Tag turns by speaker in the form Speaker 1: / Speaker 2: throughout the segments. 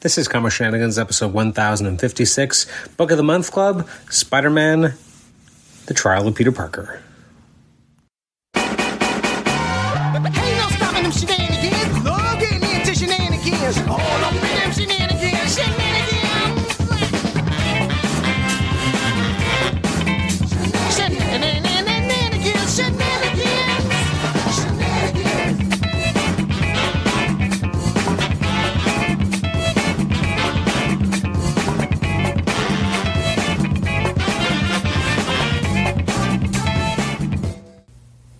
Speaker 1: This is Comic Shenanigans, episode 1056, Book of the Month Club, Spider-Man, The Trial of Peter Parker.
Speaker 2: Ain't no stopping them shenanigans. Love getting into shenanigans. All up in them shenanigans. Shenanigans. Shenanigans. Shenanigans. Shenanigans.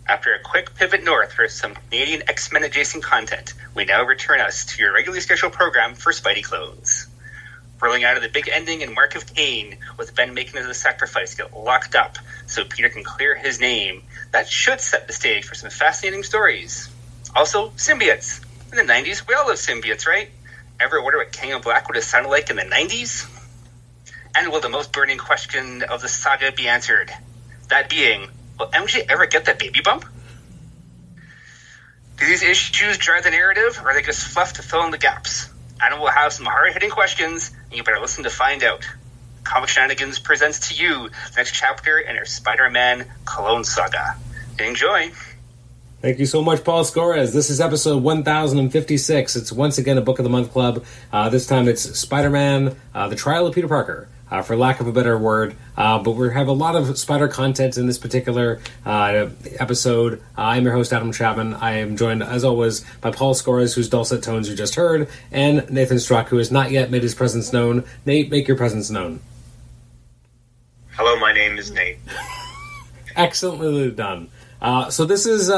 Speaker 3: After a quick pivot north for some Canadian X-Men adjacent content, we now return us to your regularly scheduled program for Spidey Clones. Rolling out of the big ending in Mark of Cain, with Ben making the sacrifice get locked up so Peter can clear his name, that should set the stage for some fascinating stories. Also, symbiotes. In the 90s, we all love symbiotes, right? Ever wonder what King of Black would have sounded like in the 90s? And will the most burning question of the saga be answered? That being, will MJ ever get that baby bump? Do these issues drive the narrative, or are they just fluff to fill in the gaps? Adam will have some hard-hitting questions, and you better listen to find out. Comic Shenanigans presents to you the next chapter in our Spider-Man Clone Saga. Enjoy!
Speaker 1: Thank you so much, Paul Skorez. This is episode 1056. It's once again a Book of the Month Club. This time it's Spider-Man, The Trial of Peter Parker, for lack of a better word. But we have a lot of Spider content in this particular episode. I'm your host, Adam Chapman. I am joined, as always, by Paul Skorez, whose dulcet tones you just heard, and Nathan Struck, who has not yet made his presence known. Nate, make your presence known.
Speaker 4: Hello, my name is Nate.
Speaker 1: Excellently done. So this is,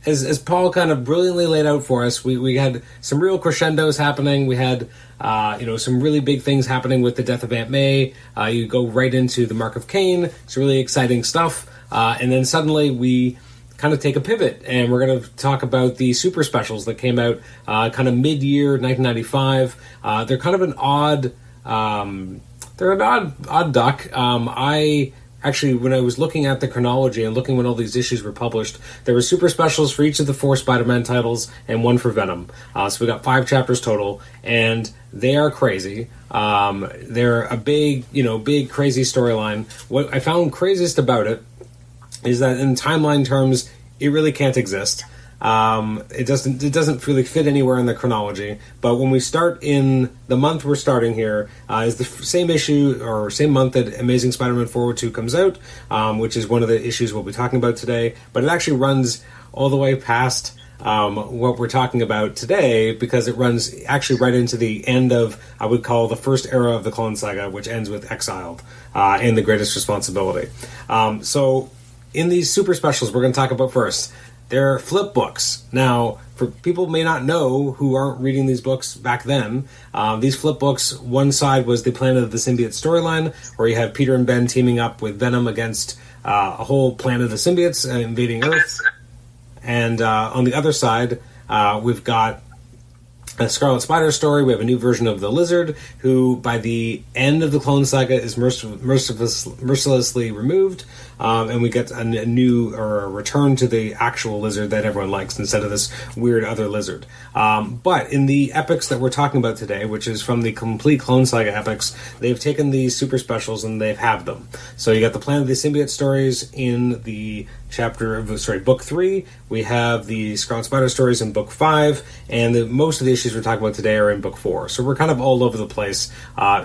Speaker 1: as Paul kind of brilliantly laid out for us, we had some real crescendos happening. We had, some really big things happening with the death of Aunt May. You go right into the Mark of Cain. It's really exciting stuff. And then suddenly we kind of take a pivot, and we're going to talk about the super specials that came out kind of mid-year 1995. They're kind of an odd duck. Actually, when I was looking at the chronology and looking when all these issues were published, there were super specials for each of the 4 Spider-Man titles and 1 for Venom. So we got 5 chapters total, and they are crazy. They're a big, crazy storyline. What I found craziest about it is that in timeline terms, it really can't exist. It doesn't really fit anywhere in the chronology, but when we start in the month we're starting here, is the same issue or same month that Amazing Spider-Man 402 comes out, which is one of the issues we'll be talking about today, but it actually runs all the way past what we're talking about today, because it runs actually right into the end of, I would call, the first era of the Clone Saga, which ends with Exiled and The Greatest Responsibility. So in these super specials we're going to talk about first, they're flip books. Now, for people may not know who aren't reading these books back then, these flip books, one side was the Planet of the Symbiote storyline, where you have Peter and Ben teaming up with Venom against a whole planet of the symbiotes invading Earth. And on the other side, we've got a Scarlet Spider story. We have a new version of the Lizard, who by the end of the Clone Saga is mercilessly removed, and we get a new, or a return to the actual Lizard that everyone likes instead of this weird other Lizard. But in the epics that we're talking about today, which is from the complete Clone Saga epics, they've taken these super specials and they've halved them. So you got the Planet of the Symbiote stories in the book 3. We have the Scarlet Spider stories in book 5, and most of the issues we're talking about today are in book 4. So we're kind of all over the place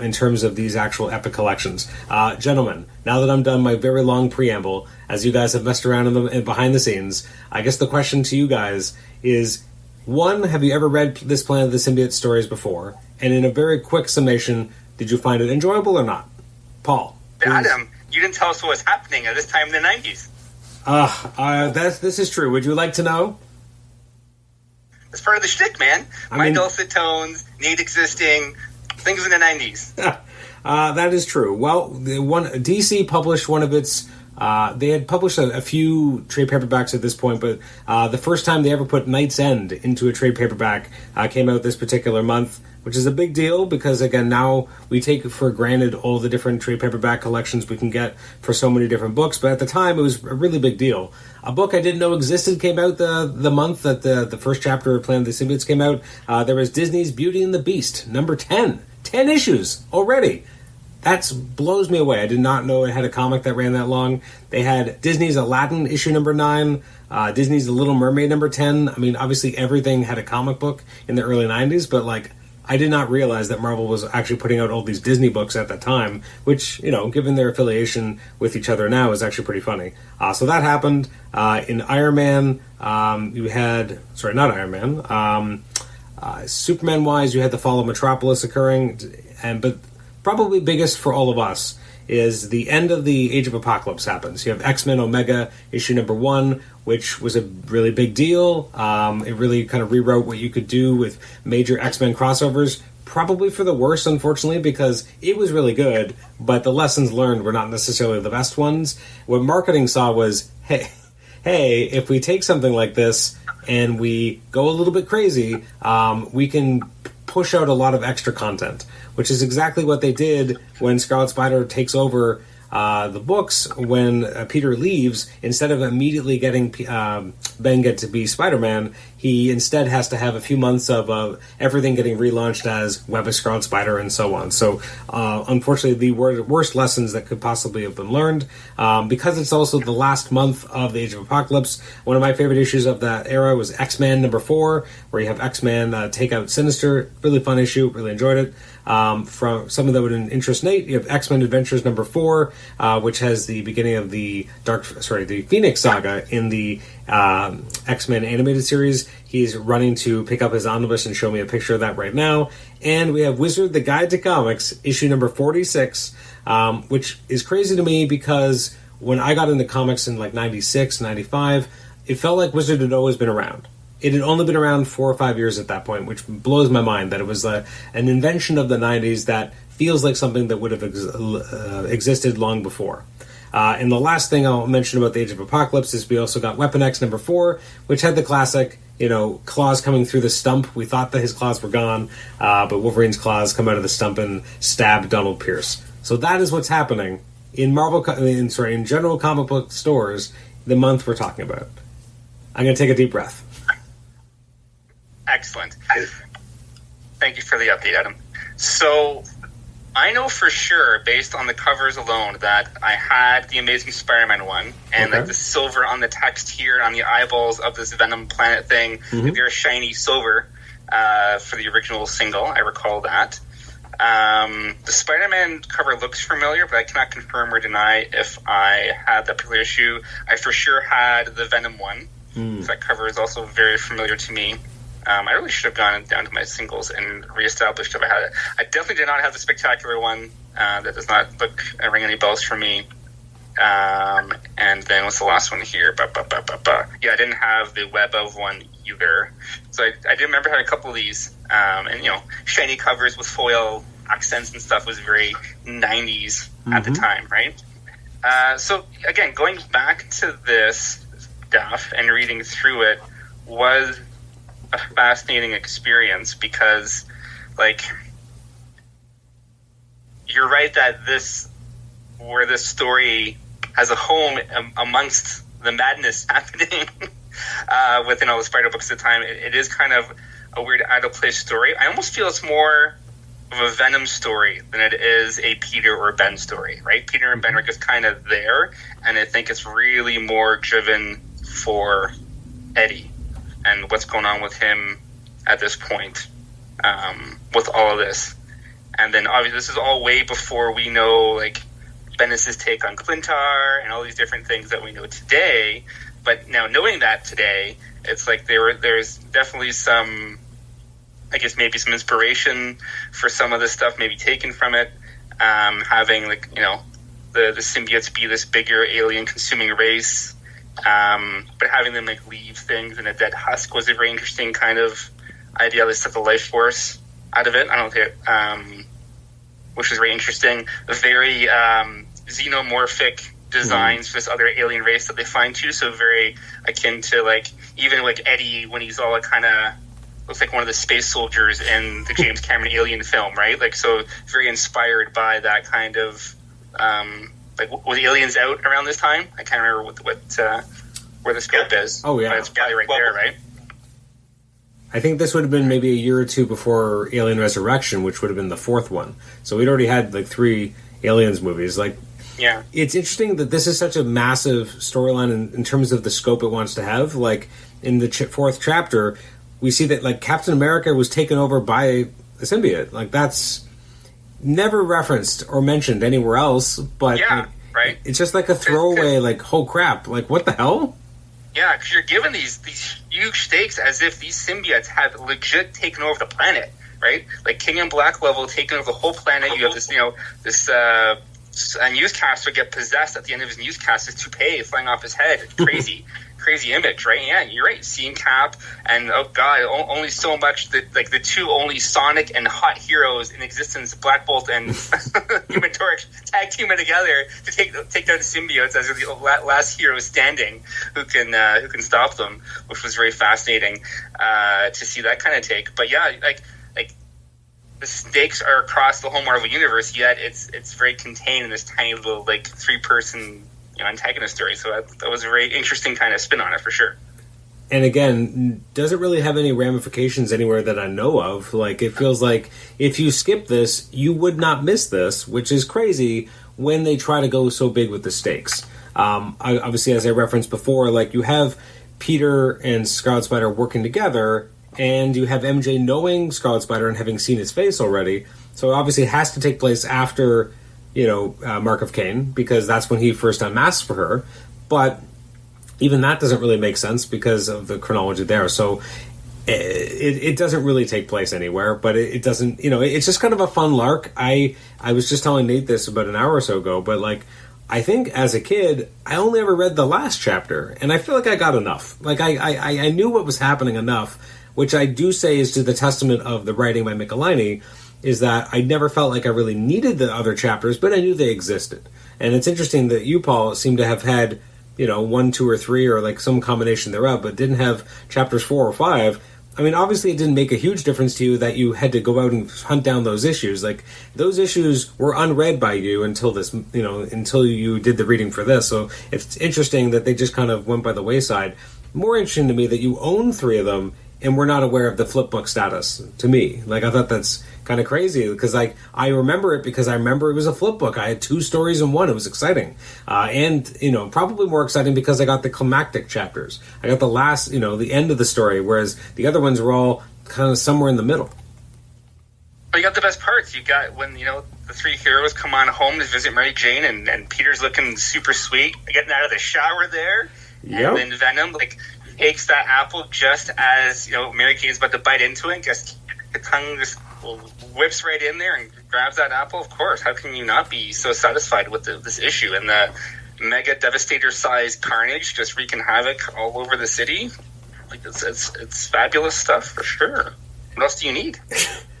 Speaker 1: in terms of these actual epic collections. Gentlemen, now that I'm done my very long preamble, as you guys have messed around in behind the scenes, I guess the question to you guys is, 1, have you ever read this Planet of the Symbiote stories before? And in a very quick summation, did you find it enjoyable or not? Paul.
Speaker 3: Adam, you didn't tell us what was happening at this time in the 90s.
Speaker 1: This is true. Would you like to know?
Speaker 3: It's part of the shtick, man. My dulcet tones, Nate existing, things in the 90s.
Speaker 1: That is true. Well, DC published one of its They had published a few trade paperbacks at this point, but the first time they ever put Night's End into a trade paperback came out this particular month, which is a big deal because, again, now we take for granted all the different trade paperback collections we can get for so many different books, but at the time it was a really big deal. A book I didn't know existed came out the month that the first chapter of Planet of the Symbiotes came out. There was Disney's Beauty and the Beast, number 10. 10 issues already. That blows me away. I did not know it had a comic that ran that long. They had Disney's Aladdin, issue number 9, Disney's The Little Mermaid, number 10. I mean, obviously everything had a comic book in the early 90s, but, like, I did not realize that Marvel was actually putting out all these Disney books at that time, which, you know, given their affiliation with each other now, is actually pretty funny. So that happened. In Iron Man, you had... Sorry, not Iron Man. Superman-wise, you had the fall of Metropolis occurring, but probably biggest for all of us is the end of the Age of Apocalypse happens. You have X-Men Omega, issue number 1, which was a really big deal. It really kind of rewrote what you could do with major X-Men crossovers, probably for the worse, unfortunately, because it was really good, but the lessons learned were not necessarily the best ones. What marketing saw was, hey, if we take something like this and we go a little bit crazy, we can push out a lot of extra content, which is exactly what they did when Scarlet Spider takes over the books. When Peter leaves, instead of immediately getting Ben to be Spider-Man, he instead has to have a few months of everything getting relaunched as Web of Scarlet Spider and so on. So, unfortunately, the worst lessons that could possibly have been learned. Because it's also the last month of the Age of Apocalypse, one of my favorite issues of that era was X-Men number 4, where you have X-Men take out Sinister. Really fun issue. Really enjoyed it. From something that would interest Nate, you have X-Men Adventures number 4, which has the beginning of the the Phoenix Saga in the X-Men animated series. He's running to pick up his omnibus and show me a picture of that right now. And we have Wizard: The Guide to Comics, issue number 46, which is crazy to me because when I got into comics in like 96, 95, it felt like Wizard had always been around. It had only been around 4 or 5 years at that point, which blows my mind that it was an invention of the 90s that feels like something that would have existed long before. And the last thing I'll mention about the Age of Apocalypse is we also got Weapon X number 4, which had the classic, claws coming through the stump. We thought that his claws were gone, but Wolverine's claws come out of the stump and stab Donald Pierce. So that is what's happening in in general comic book stores the month we're talking about. I'm going to take a deep breath.
Speaker 3: Excellent. Thank you for the update, Adam. So, I know for sure, based on the covers alone, that I had the Amazing Spider-Man one, and like the silver on the text here on the eyeballs of this Venom planet thing, they're shiny silver for the original single. I recall that. The Spider-Man cover looks familiar, but I cannot confirm or deny if I had that particular issue. I for sure had the Venom one. So that cover is also very familiar to me. I really should have gone down to my singles and reestablished if I had it. I definitely did not have the Spectacular one. That does not ring any bells for me. And then what's the last one here? Yeah, I didn't have the Web of one either. So I do remember having a couple of these. And, shiny covers with foil accents and stuff was very 90s at the time, right? So, again, going back to this stuff and reading through it was a fascinating experience because, you're right that where this story has a home amongst the madness happening within all the Spider books at the time, it is kind of a weird out-of-place story. I almost feel it's more of a Venom story than it is a Peter or Ben story, right? Peter and Ben are just kind of there, and I think it's really more driven for Eddie and what's going on with him at this point with all of this. And then obviously this is all way before we know Bendis' take on Clintar and all these different things that we know today. But now knowing that today, it's like there's definitely some, I guess maybe some inspiration for some of this stuff maybe taken from it. Having the symbiotes be this bigger alien consuming race. But having them leave things in a dead husk was a very interesting kind of idea. They took the life force out of it. I don't think, which was very interesting. A very xenomorphic designs for this other alien race that they find too. So very akin to like even like Eddie when he's all like kind of looks like one of the space soldiers in the James Cameron Alien film, right? Like so very inspired by that kind of like was Aliens out around this time? I can't remember what where the scope is.
Speaker 1: Oh yeah,
Speaker 3: but it's probably right there, right?
Speaker 1: I think this would have been maybe a year or two before Alien Resurrection, which would have been the fourth one. So we'd already had like 3 Aliens movies. Like,
Speaker 3: yeah,
Speaker 1: it's interesting that this is such a massive storyline in terms of the scope it wants to have. Like in the 4th chapter, we see that like Captain America was taken over by a symbiote. Like that's never referenced or mentioned anywhere else. But
Speaker 3: yeah,
Speaker 1: like,
Speaker 3: right.
Speaker 1: It's just like a throwaway. Like, oh crap! Like what the hell?
Speaker 3: Yeah, because you're given these huge stakes as if these symbiotes have legit taken over the planet, right? Like King and Black level taking over the whole planet. You have this, this newscaster get possessed at the end of his newscast. His toupee flying off his head. Crazy, crazy image, right? Yeah, you're right. Seeing Cap and oh god, only so much that like the 2 only Sonic and hot heroes in existence, Black Bolt and Human Torch, tag teaming together to take down the symbiotes as the last hero standing who can stop them, which was very fascinating to see that kind of take. But yeah, like the stakes are across the whole Marvel universe, yet it's very contained in this tiny little like 3-person antagonist story. So that was a very interesting kind of spin on it for sure.
Speaker 1: And again, doesn't really have any ramifications anywhere that I know of. Like, it feels like if you skip this, you would not miss this, which is crazy when they try to go so big with the stakes. Obviously, as I referenced before, like, you have Peter and Scarlet Spider working together, and you have MJ knowing Scarlet Spider and having seen his face already. So obviously it has to take place after, Mark of Cain, because that's when he first unmasked for her. But even that doesn't really make sense because of the chronology there. So it doesn't really take place anywhere, but it doesn't, it's just kind of a fun lark. I was just telling Nate this about an hour or so ago, but like, I think as a kid, I only ever read the last chapter, and I feel like I got enough. Like, I knew what was happening enough, which I do say is to the testament of the writing by Michelini, is that I never felt like I really needed the other chapters, but I knew they existed. And it's interesting that you, Paul, seem to have had, 1, 2, or 3, or like some combination thereof, but didn't have chapters 4 or 5. I mean, obviously it didn't make a huge difference to you that you had to go out and hunt down those issues. Like, those issues were unread by you until this, until you did the reading for this. So it's interesting that they just kind of went by the wayside. More interesting to me that you own 3 of them and we're not aware of the flip book status, to me. Like, I thought that's kind of crazy, because like, I remember it because I remember it was a flip book. I had 2 stories in one. It was exciting. And, probably more exciting because I got the climactic chapters. I got the last, the end of the story, whereas the other ones were all kind of somewhere in the middle.
Speaker 3: Well, you got the best parts. You got when, the 3 heroes come on home to visit Mary Jane, and Peter's looking super sweet, getting out of the shower there. Yep. And then Venom, takes that apple just as, Mary Jane's about to bite into it, just the tongue just whips right in there and grabs that apple. Of course, how can you not be so satisfied with this issue? And the mega Devastator-sized carnage just wreaking havoc all over the city. Like, it's fabulous stuff for sure. What else do you need?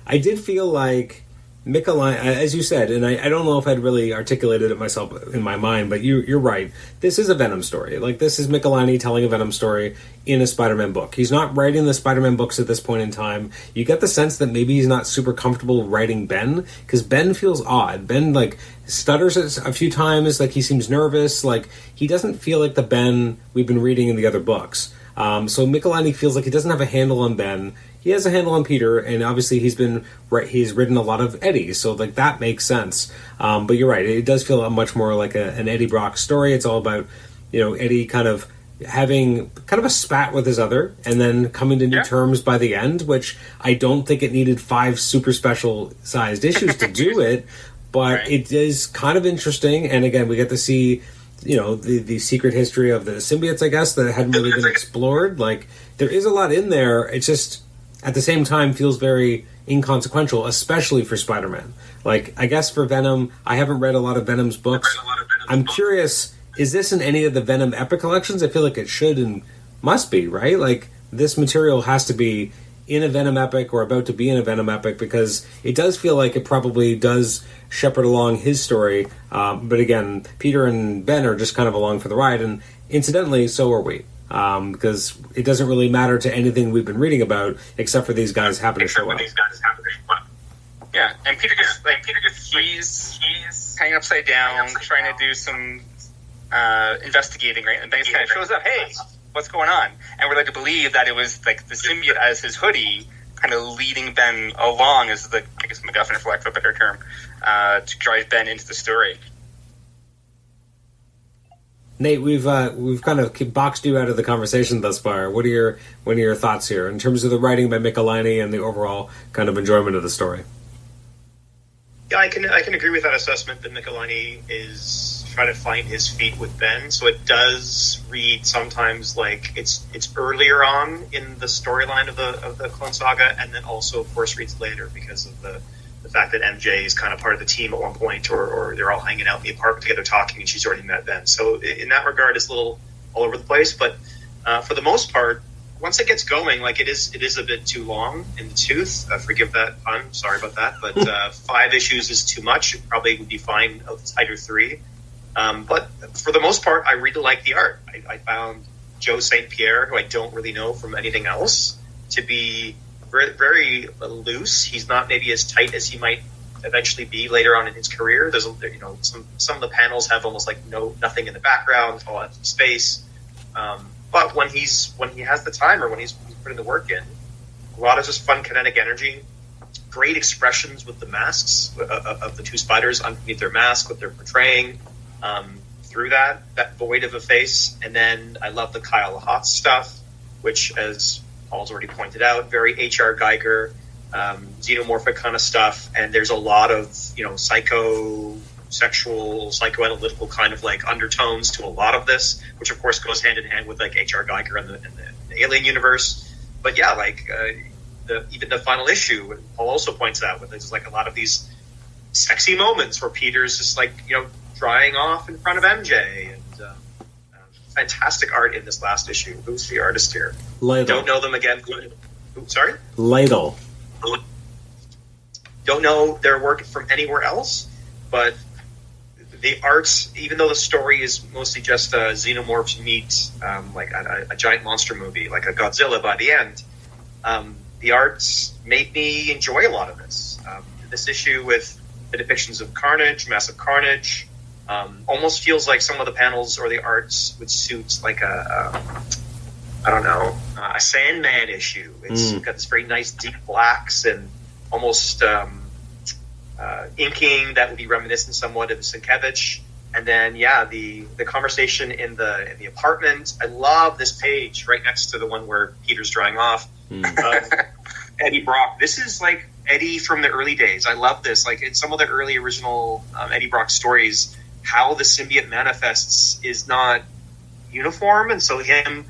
Speaker 1: I did feel like Michelini, as you said, and I don't know if I'd really articulated it myself in my mind, but you're right. This is a Venom story. Like, this is Michelini telling a Venom story in a Spider-Man book. He's not writing the Spider-Man books at this point in time. You get the sense that maybe he's not super comfortable writing Ben, because Ben feels odd. Ben, like, stutters a few times, like, he seems nervous. Like, he doesn't feel like the Ben we've been reading in the other books. So Michelini feels like he doesn't have a handle on Ben. He has a handle on Peter, and obviously he's written a lot of Eddie, so like that makes sense. But you're right, it does feel much more like an Eddie Brock story. It's all about, Eddie kind of having kind of a spat with his other, and then coming to new terms by the end, which I don't think it needed 5 super special sized issues to do it, but it is kind of interesting. And again, we get to see, the secret history of the symbiotes, I guess, that hadn't really been explored. Like, there is a lot in there. It's just, at the same time, feels very inconsequential, especially for Spider-Man. Like, I guess for Venom, I haven't read a lot of Venom's books. I'm curious, is this in any of the Venom Epic collections? I feel like it should and must be, right? Like, this material has to be in a Venom epic or about to be in a Venom epic, because it does feel like it probably does shepherd along his story. But again, Peter and Ben are just kind of along for the ride, and incidentally, so are we. Because it doesn't really matter to anything we've been reading about, except for these guys happen to show up.
Speaker 3: Yeah, and Peter just he's hanging upside down, trying to do some investigating, right? And Ben kind of shows up, hey, what's going on? And we're led to believe that it was like the symbiote as his hoodie, kind of leading Ben along as the, I guess, MacGuffin, for lack of a better term, to drive Ben into the story.
Speaker 1: Nate, we've kind of boxed you out of the conversation thus far. What are your thoughts here in terms of the writing by Michelini and the overall kind of enjoyment of the story?
Speaker 4: Yeah, I can agree with that assessment that Michelini is trying to find his feet with Ben. So it does read sometimes like it's earlier on in the storyline of the Clone Saga, and then also, of course, reads later because of the fact that MJ is kind of part of the team at one point, or they're all hanging out in the apartment together talking, and she's already met Ben. So in that regard, it's a little all over the place. But for the most part, once it gets going, like it is a bit too long in the tooth. Forgive that pun. Sorry about that. But 5 issues is too much. It probably would be fine of the tighter 3. But for the most part, I really like the art. I found Joe St. Pierre, who I don't really know from anything else, to be very, very loose. He's not maybe as tight as he might eventually be later on in his career. There's some of the panels have almost like nothing in the background, all that space. But when he has the time, or when he's putting the work in, a lot of just fun kinetic energy, great expressions with the masks of the 2 spiders underneath their mask, what they're portraying through that void of a face. And then I love the Kyle Hotz stuff, which, as Paul's already pointed out, very H.R. Geiger, xenomorphic kind of stuff. And there's a lot of psychosexual, psychoanalytical kind of like undertones to a lot of this, which of course goes hand in hand with like H.R. Geiger and the Alien universe. But yeah, like even the final issue, Paul also points out, there's like a lot of these sexy moments where Peter's just like drying off in front of MJ, and fantastic art in this last issue. Who's the artist here?
Speaker 1: Lytle.
Speaker 4: Don't know them again. Sorry?
Speaker 1: Lytle.
Speaker 4: Don't know their work from anywhere else, but the arts, even though the story is mostly just xenomorphs meet like a giant monster movie, like a Godzilla by the end, the arts made me enjoy a lot of this. This issue with the depictions of carnage, massive carnage, almost feels like some of the panels or the arts would suit like a Sandman issue. It's got this very nice deep blacks and almost inking that would be reminiscent somewhat of Sienkiewicz. And then the conversation in the apartment. I love this page right next to the one where Peter's drying off. Eddie Brock. This is like Eddie from the early days. I love this. Like in some of the early original Eddie Brock stories, how the symbiote manifests is not uniform, and so him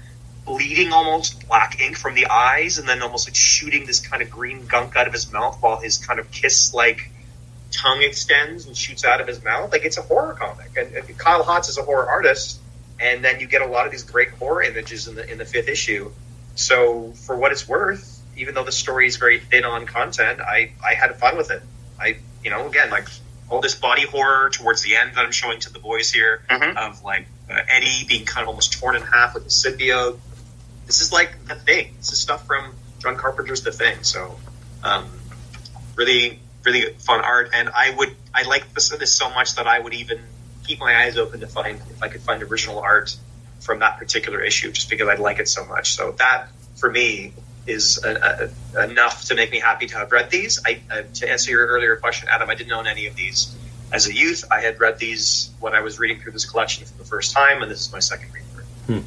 Speaker 4: bleeding almost black ink from the eyes, and then almost like shooting this kind of green gunk out of his mouth while his kind of kiss-like tongue extends and shoots out of his mouth. Like it's a horror comic, and Kyle Hotz is a horror artist, and then you get a lot of these great horror images in the 5th issue. So for what it's worth, even though the story is very thin on content, I had fun with it. Again, like all this body horror towards the end that I'm showing to the boys here, of like Eddie being kind of almost torn in half with the symbiote. This is like The Thing. This is stuff from John Carpenter's The Thing. So really, really fun art. And I like this so much that I would even keep my eyes open to find if I could find original art from that particular issue, just because I like it so much. So that, for me, is enough to make me happy to have read these. To answer your earlier question, Adam, I didn't own any of these as a youth. I had read these when I was reading through this collection for the first time, and this is my second read through.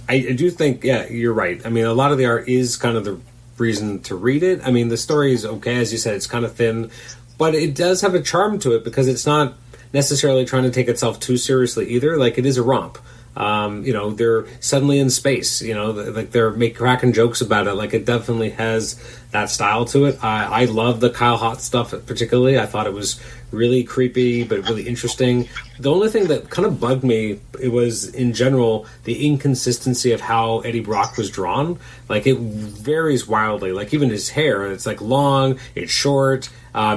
Speaker 1: I do think, you're right. I mean, a lot of the art is kind of the reason to read it. I mean, the story is okay, as you said, it's kind of thin, but it does have a charm to it because it's not necessarily trying to take itself too seriously either. Like, it is a romp. They're suddenly in space, like they're cracking jokes about it. Like it definitely has that style to it. I love the Kyle Hott stuff particularly. I thought it was really creepy but really interesting. The only thing that kind of bugged me, it was in general the inconsistency of how Eddie Brock was drawn. Like, it varies wildly. Like, even his hair, it's like long, it's short.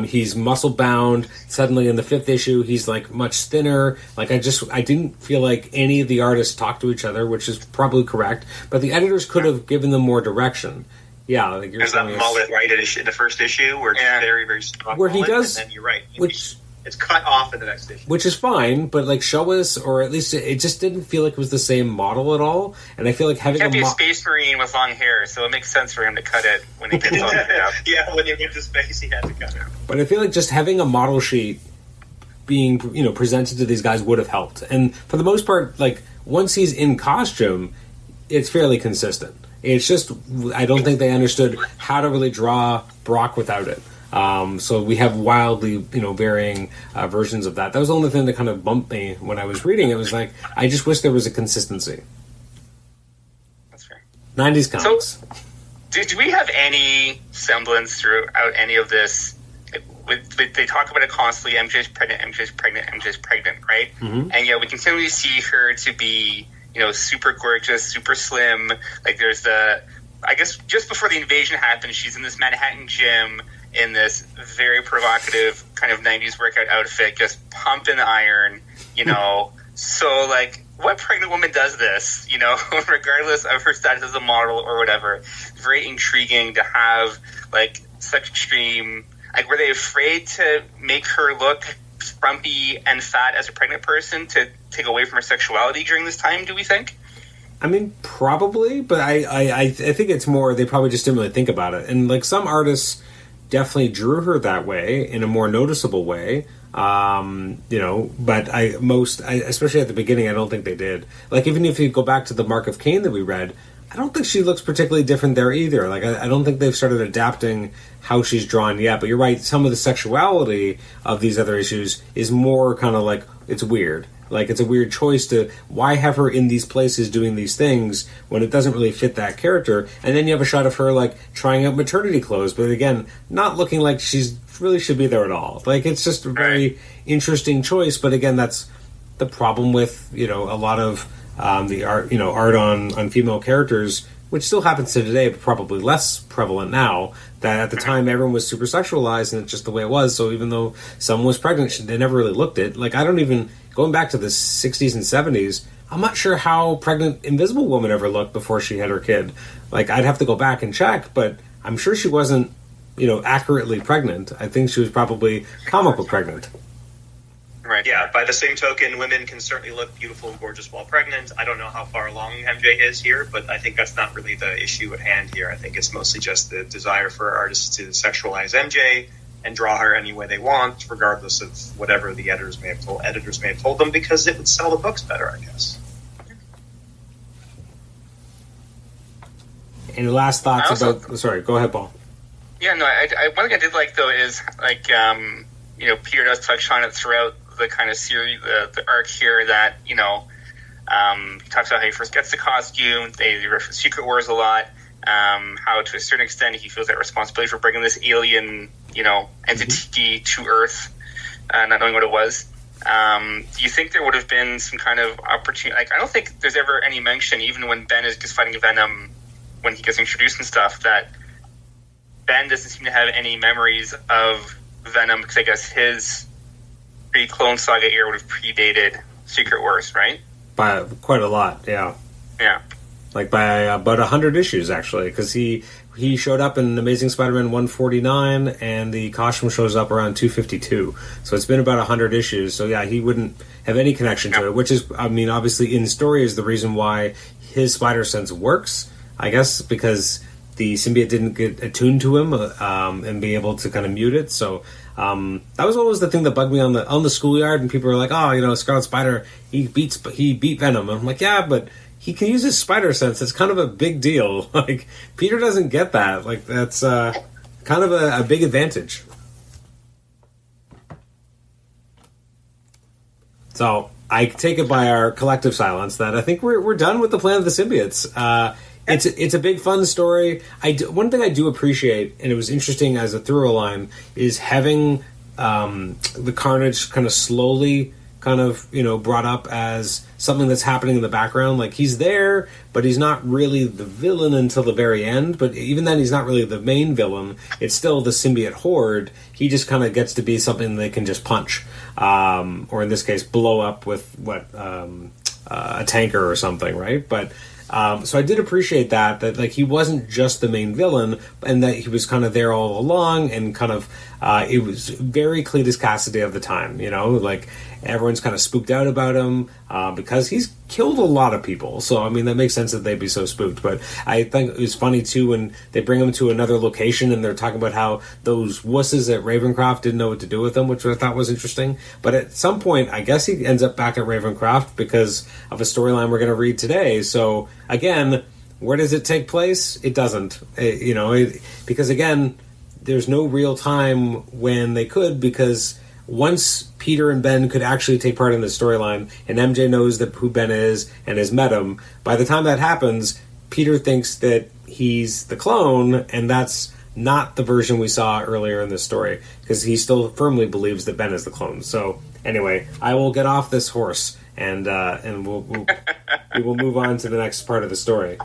Speaker 1: He's muscle bound. Suddenly in the 5th issue, he's like much thinner. Like, I didn't feel like any of the artists talked to each other, which is probably correct. But the editors could have given them more direction. Yeah, like
Speaker 4: there's that mullet right in the first issue where it's very, very strong.
Speaker 1: Where he does,
Speaker 4: and then you're right. It's cut off in the next issue,
Speaker 1: which is fine. But like, show us, or at least it just didn't feel like it was the same model at all. And I feel like having
Speaker 3: a space marine with long hair, so it makes sense for him to cut it when he gets on it.
Speaker 4: Yeah, when he went to space, he had to cut it.
Speaker 1: But I feel like just having a model sheet being presented to these guys would have helped. And for the most part, like, once he's in costume, it's fairly consistent. It's just, I don't think they understood how to really draw Brock without it. So we have wildly, varying versions of that. That was the only thing that kind of bumped me when I was reading. It was like, I just wish there was a consistency.
Speaker 3: That's fair.
Speaker 1: 90s comics.
Speaker 3: So, do we have any semblance throughout any of this? They talk about it constantly. MJ's pregnant, right?
Speaker 1: Mm-hmm.
Speaker 3: And we continually see her to be, super gorgeous, super slim. Like, there's I guess just before the invasion happened, she's in this Manhattan gym in this very provocative kind of 90s workout outfit, just pumping iron, So, like, what pregnant woman does this, regardless of her status as a model or whatever? Very intriguing to have, like, such extreme... Like, were they afraid to make her look frumpy and fat as a pregnant person to take away from her sexuality during this time, do we think?
Speaker 1: I mean, probably, but I think it's more they probably just didn't really think about it. And, like, some artists definitely drew her that way in a more noticeable way, but especially at the beginning, I don't think they did. Like, even if you go back to the Mark of Cain that we read, I don't think she looks particularly different there either. Like, I don't think they've started adapting how she's drawn yet. But you're right, some of the sexuality of these other issues is more kind of like, it's weird. Like, it's a weird choice to, why have her in these places doing these things when it doesn't really fit that character? And then you have a shot of her, like, trying out maternity clothes, but again, not looking like she's really should be there at all. Like, it's just a very interesting choice, but again, that's the problem with, a lot of the art, art on female characters, which still happens to today, but probably less prevalent now, that at the time everyone was super sexualized and it's just the way it was. So even though someone was pregnant, they never really looked it. Like, I don't even, going back to the 60s and 70s, I'm not sure how pregnant Invisible Woman ever looked before she had her kid. Like, I'd have to go back and check, but I'm sure she wasn't, accurately pregnant. I think she was probably comic book pregnant.
Speaker 4: Right. Yeah, by the same token, women can certainly look beautiful and gorgeous while pregnant. I don't know how far along MJ is here, but I think that's not really the issue at hand here. I think it's mostly just the desire for artists to sexualize MJ and draw her any way they want, regardless of whatever the editors may have told them, because it would sell the books better, I guess.
Speaker 1: Any last thoughts about... Sorry, go ahead, Paul.
Speaker 3: Yeah, no, one thing I did like, though, is, like, Peter does touch on it throughout the kind of series, the arc here, that, he talks about how he first gets the costume, they reference Secret Wars a lot, how to a certain extent he feels that responsibility for bringing this alien, entity to Earth, not knowing what it was. Do you think there would have been some kind of opportunity? Like, I don't think there's ever any mention, even when Ben is just fighting Venom, when he gets introduced and stuff, that Ben doesn't seem to have any memories of Venom, because I guess his pre-Clone Saga era would have predated Secret Wars, right?
Speaker 1: By quite a lot, yeah.
Speaker 3: Yeah.
Speaker 1: Like by about 100 issues, actually, because he showed up in Amazing Spider-Man 149, and the costume shows up around 252. So it's been about 100 issues. So yeah, he wouldn't have any connection to it, which is, I mean, obviously in story is the reason why his spider sense works, I guess, because the symbiote didn't get attuned to him and be able to kind of mute it. So that was always the thing that bugged me on the schoolyard, and people were like, "Oh, Scarlet Spider, he beat Venom." And I'm like, "Yeah, but he can use his spider sense. It's kind of a big deal." Like, Peter doesn't get that. Like, that's kind of a big advantage. So I take it by our collective silence that I think we're done with the Plan of the Symbiotes. It's a big fun story. One thing I do appreciate, and it was interesting as a through line, is having the Carnage kind of slowly brought up as something that's happening in the background. Like, he's there, but he's not really the villain until the very end. But even then, he's not really the main villain. It's still the symbiote horde. He just kind of gets to be something they can just punch. Or in this case, blow up with, a tanker or something, right? But... so I did appreciate that like he wasn't just the main villain, and that he was kind of there all along, and kind of it was very Cletus Cassidy of the time, like everyone's kind of spooked out about him because he's killed a lot of people. So I mean that makes sense that they'd be so spooked. But I think it was funny too when they bring him to another location and they're talking about how those wusses at Ravencroft didn't know what to do with him, which I thought was interesting. But at some point, I guess he ends up back at Ravencroft because of a storyline we're going to read today. So again, where does it take place? It doesn't, because again, there's no real time when they could, because once Peter and Ben could actually take part in the storyline, and MJ knows who Ben is and has met him, by the time that happens, Peter thinks that he's the clone, and that's not the version we saw earlier in this story, because he still firmly believes that Ben is the clone. So anyway, I will get off this horse, and we'll we will move on to the next part of the story.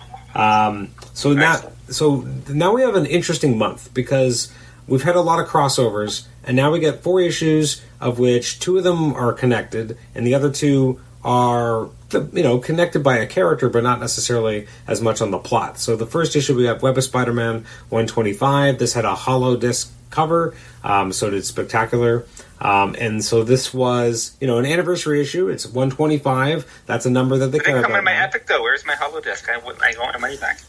Speaker 1: So now we have an interesting month, because we've had a lot of crossovers, and now we get 4 issues, of which 2 of them are connected, and the other 2 are, connected by a character, but not necessarily as much on the plot. So the first issue, we have Web of Spider-Man 125. This had a hollow disc cover, so did Spectacular. And so this was, an anniversary issue. It's 125. That's a number that they care about.
Speaker 3: Come in my Epic, though. Where's my hollow disc? I want my money back.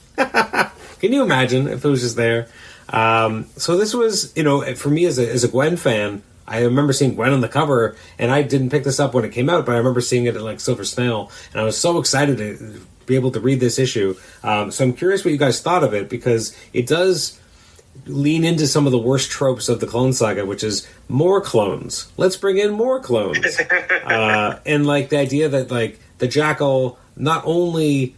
Speaker 1: Can you imagine if it was just there? So this was, for me as a Gwen fan, I remember seeing Gwen on the cover, and I didn't pick this up when it came out, but I remember seeing it at Silver Snail, and I was so excited to be able to read this issue. So I'm curious what you guys thought of it, because it does lean into some of the worst tropes of the Clone Saga, which is more clones. Let's bring in more clones. And the idea that the Jackal not only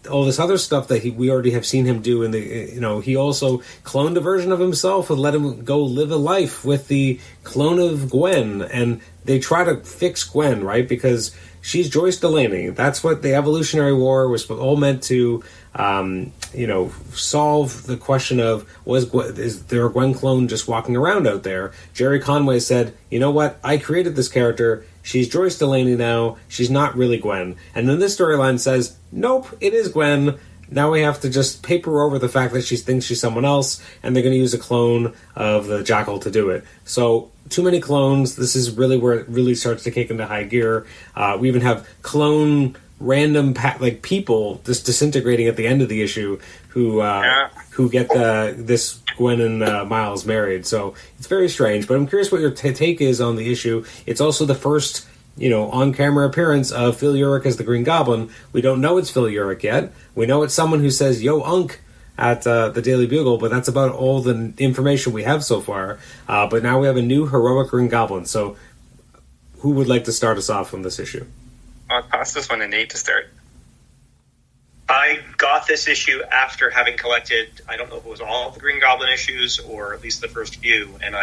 Speaker 1: all this other stuff that we already have seen him do in the, he also cloned a version of himself and let him go live a life with the clone of Gwen, and they try to fix Gwen, right? Because she's Joyce Delaney. That's what the Evolutionary War was all meant to, solve the question of, is there a Gwen clone just walking around out there? Jerry Conway said, you know what? I created this character. She's Joyce Delaney now. She's not really Gwen. And then this storyline says, nope, it is Gwen. Now we have to just paper over the fact that she thinks she's someone else, and they're going to use a clone of the Jackal to do it. So, too many clones. This is really where it really starts to kick into high gear. We even have clone random people just disintegrating at the end of the issue who get this Gwen and Miles married. So it's very strange, but I'm curious what your take is on the issue. It's also the first, on-camera appearance of Phil Urich as the Green Goblin. We don't know it's Phil Urich yet. We know it's someone who says, yo, Unk, at the Daily Bugle, but that's about all the information we have so far. But now we have a new heroic Green Goblin. So who would like to start us off on this issue?
Speaker 3: I'll pass this one to Nate to start.
Speaker 4: I got this issue after having collected, I don't know if it was all of the Green Goblin issues or at least the first few, and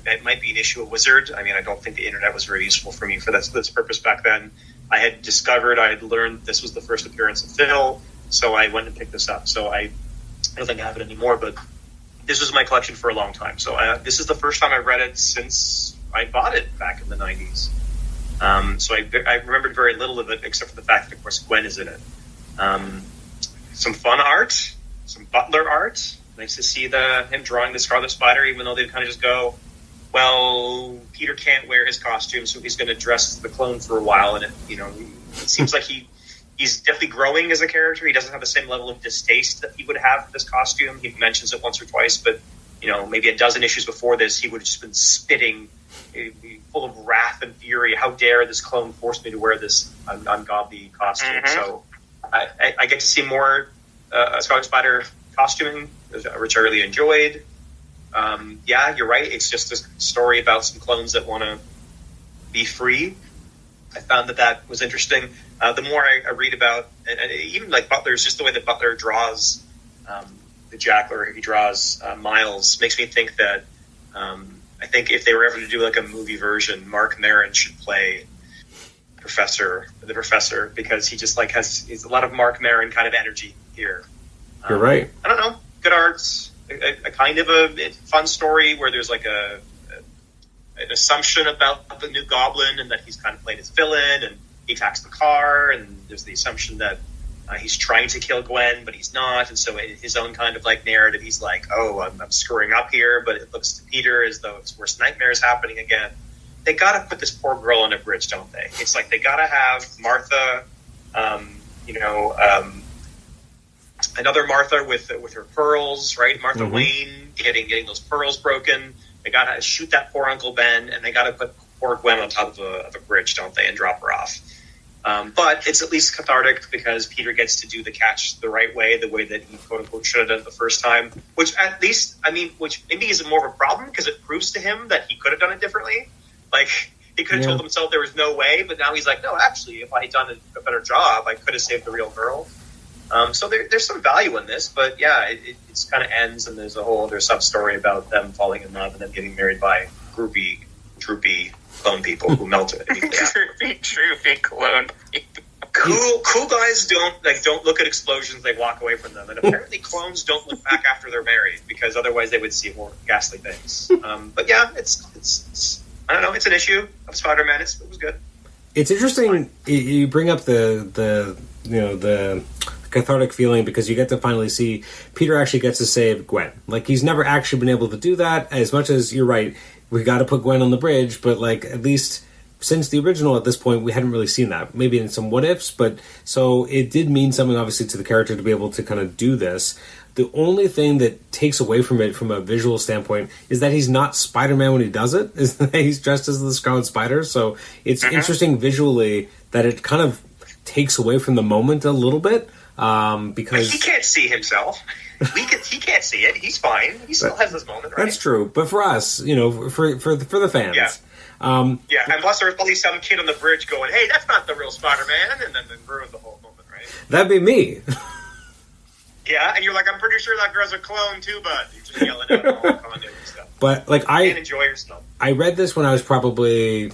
Speaker 4: it might be an issue of Wizard. I mean, I don't think the internet was very useful for me for this purpose back then. I had learned this was the first appearance of Phil, so I went and picked this up. So I don't think I have it anymore, but this was my collection for a long time. So this is the first time I read it since I bought it back in the 90s. So I remembered very little of it, except for the fact that, of course, Gwen is in it. Some fun art, some Butler art. Nice to see him drawing the Scarlet Spider, even though they kind of just go, well, Peter can't wear his costume, so he's going to dress as the clone for a while. And it seems like he's definitely growing as a character. He doesn't have the same level of distaste that he would have for this costume. He mentions it once or twice, but maybe a dozen issues before this, he would have just been spitting, full of wrath and fury. How dare this clone force me to wear this ungodly costume? Mm-hmm. So I get to see more Scarlet Spider costuming, which I really enjoyed. Yeah, you're right. It's just a story about some clones that want to be free. I found that was interesting. The more I read about, and even like Butler's, just the way that Butler draws the Jackler, he draws Miles, makes me think that I think if they were ever to do like a movie version, Mark Maron should play the professor, because he just like he's a lot of Mark Maron kind of energy here.
Speaker 1: You're right.
Speaker 4: I don't know. Good arts, a kind of a fun story where there's like an assumption about the new Goblin and that he's kind of played his villain, and he attacks the car, and there's the assumption that he's trying to kill Gwen, but he's not, and so in his own kind of like narrative, he's like, oh, I'm screwing up here, but it looks to Peter as though his worst nightmare is happening again. They gotta put this poor girl on a bridge, don't they? It's like they gotta have Martha, another Martha with her pearls, right? Martha Wayne getting those pearls broken. They gotta shoot that poor Uncle Ben, and they gotta put poor Gwen on top of a bridge, don't they, and drop her off. But it's at least cathartic because Peter gets to do the catch the right way, the way that he quote unquote should have done it the first time. Which which maybe is more of a problem because it proves to him that he could have done it differently. Like he could have told himself there was no way, but now he's like, no, actually, if I had done a better job, I could have saved the real girl. So there's some value in this, but yeah, it's kind of ends, and there's a whole other sub story about them falling in love and then getting married by droopy clone people who melt it.
Speaker 3: Droopy clone people.
Speaker 4: Cool guys don't look at explosions; they walk away from them. And apparently, clones don't look back after they're married because otherwise they would see more ghastly things. But yeah, it's I don't know. It's an issue of Spider-Man. It was good.
Speaker 1: It's interesting. You bring up the cathartic feeling because you get to finally see Peter actually gets to save Gwen. Like he's never actually been able to do that. As much as you're right, we got to put Gwen on the bridge, but like at least since the original at this point, we hadn't really seen that. Maybe in some what ifs, but so it did mean something obviously to the character to be able to kind of do this. The only thing that takes away from it from a visual standpoint is that he's not Spider-Man when he does it. Is that he's dressed as the Scarlet Spider. So it's interesting visually that it kind of takes away from the moment a little bit because
Speaker 4: he can't see himself. He can't see it. He's fine. He still has this moment, right?
Speaker 1: That's true. But for us, for the fans.
Speaker 4: Yeah. And plus there's probably some kid on the bridge going, hey, that's not the real Spider-Man, and then ruins the whole moment, right?
Speaker 1: That'd be me.
Speaker 4: Yeah, and you're like, I'm pretty sure that girl's a clone too, but you're just yelling at all content and stuff.
Speaker 1: But like
Speaker 4: you can't enjoy yourself.
Speaker 1: I read this when I was probably,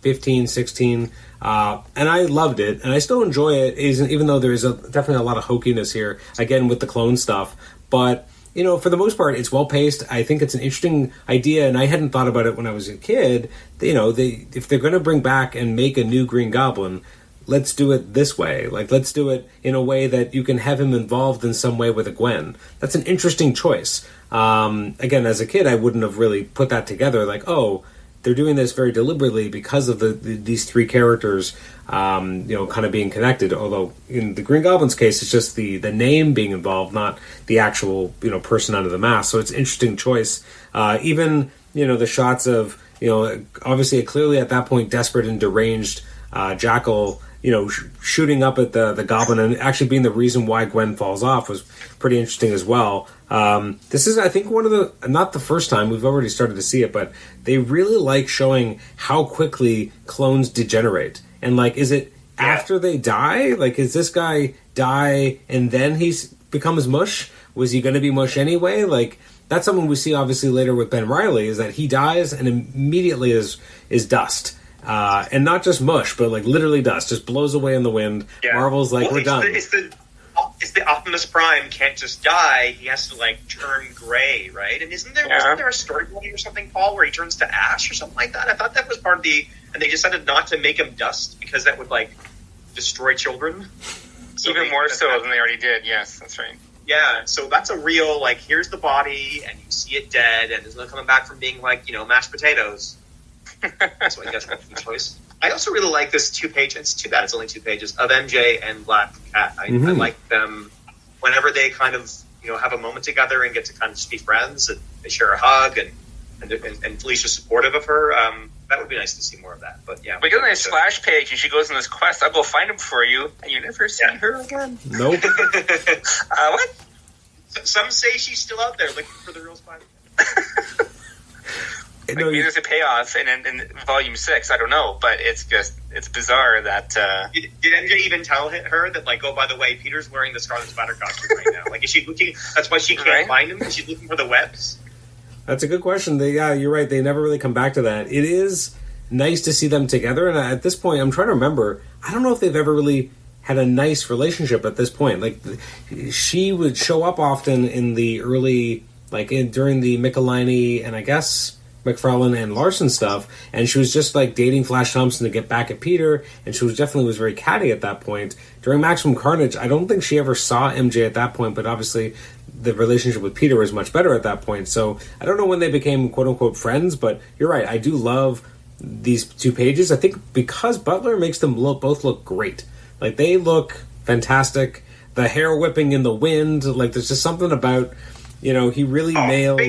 Speaker 1: 15, 16, and I loved it, and I still enjoy it, even though there's definitely a lot of hokiness here, again, with the clone stuff. But, for the most part, it's well-paced. I think it's an interesting idea, and I hadn't thought about it when I was a kid. If they're going to bring back and make a new Green Goblin, let's do it this way. Like, let's do it in a way that you can have him involved in some way with a Gwen. That's an interesting choice. Again, as a kid, I wouldn't have really put that together. Like, oh, they're doing this very deliberately because of these three characters, kind of being connected. Although in the Green Goblin's case, it's just the name being involved, not the actual, person under the mask. So it's an interesting choice. Even, the shots of, obviously clearly at that point, desperate and deranged Jackal, shooting up at the Goblin and actually being the reason why Gwen falls off was pretty interesting as well. This is, I think, one of not the first time, we've already started to see it, but they really like showing how quickly clones degenerate. And, like, is it after they die? Like, is this guy die and then he becomes mush? Was he going to be mush anyway? Like, that's something we see, obviously, later with Ben Reilly, is that he dies and immediately is dust. And not just mush, but like literally dust, just blows away in the wind. Yeah. Marvel's like, we're done.
Speaker 4: It's the Optimus Prime can't just die; he has to like turn gray, right? And wasn't there a storyline or something, Paul, where he turns to ash or something like that? I thought that was part of and they decided not to make him dust because that would like destroy children.
Speaker 3: So even more so than they already did. Yes, that's right.
Speaker 4: Yeah, so that's a real like here's the body, and you see it dead, and there's no coming back from being like mashed potatoes. So I guess that's the choice. I also really like this 2-page. It's too bad it's only 2 pages of MJ and Black Cat. I like them whenever they kind of have a moment together and get to kind of be friends and they share a hug and Felicia's supportive of her. That would be nice to see more of that. But yeah,
Speaker 3: we get a nice splash page and she goes on this quest. I'll go find him for you, and you never see her again.
Speaker 1: Nope.
Speaker 4: What? Some say she's still out there looking for the real Spider-Man.
Speaker 3: maybe there's a payoff in Volume 6. I don't know, but it's bizarre that.
Speaker 4: Did MJ even tell her that, like, oh, by the way, Peter's wearing the Scarlet Spider costume right now? Like, is she looking? That's why she can't find him. Is she looking for the webs?
Speaker 1: That's a good question. You're right. They never really come back to that. It is nice to see them together, and at this point, I'm trying to remember. I don't know if they've ever really had a nice relationship at this point. Like, she would show up often in the early, during the Michelini and I guess McFarlane and Larson stuff, and she was just like dating Flash Thompson to get back at Peter, and she was very catty at that point. During Maximum Carnage, I don't think she ever saw MJ at that point, but obviously the relationship with Peter was much better at that point. So I don't know when they became quote unquote friends, but you're right. I do love these two pages. I think because Butler makes them both look great. Like, they look fantastic. The hair whipping in the wind, like, there's just something about, he really nails...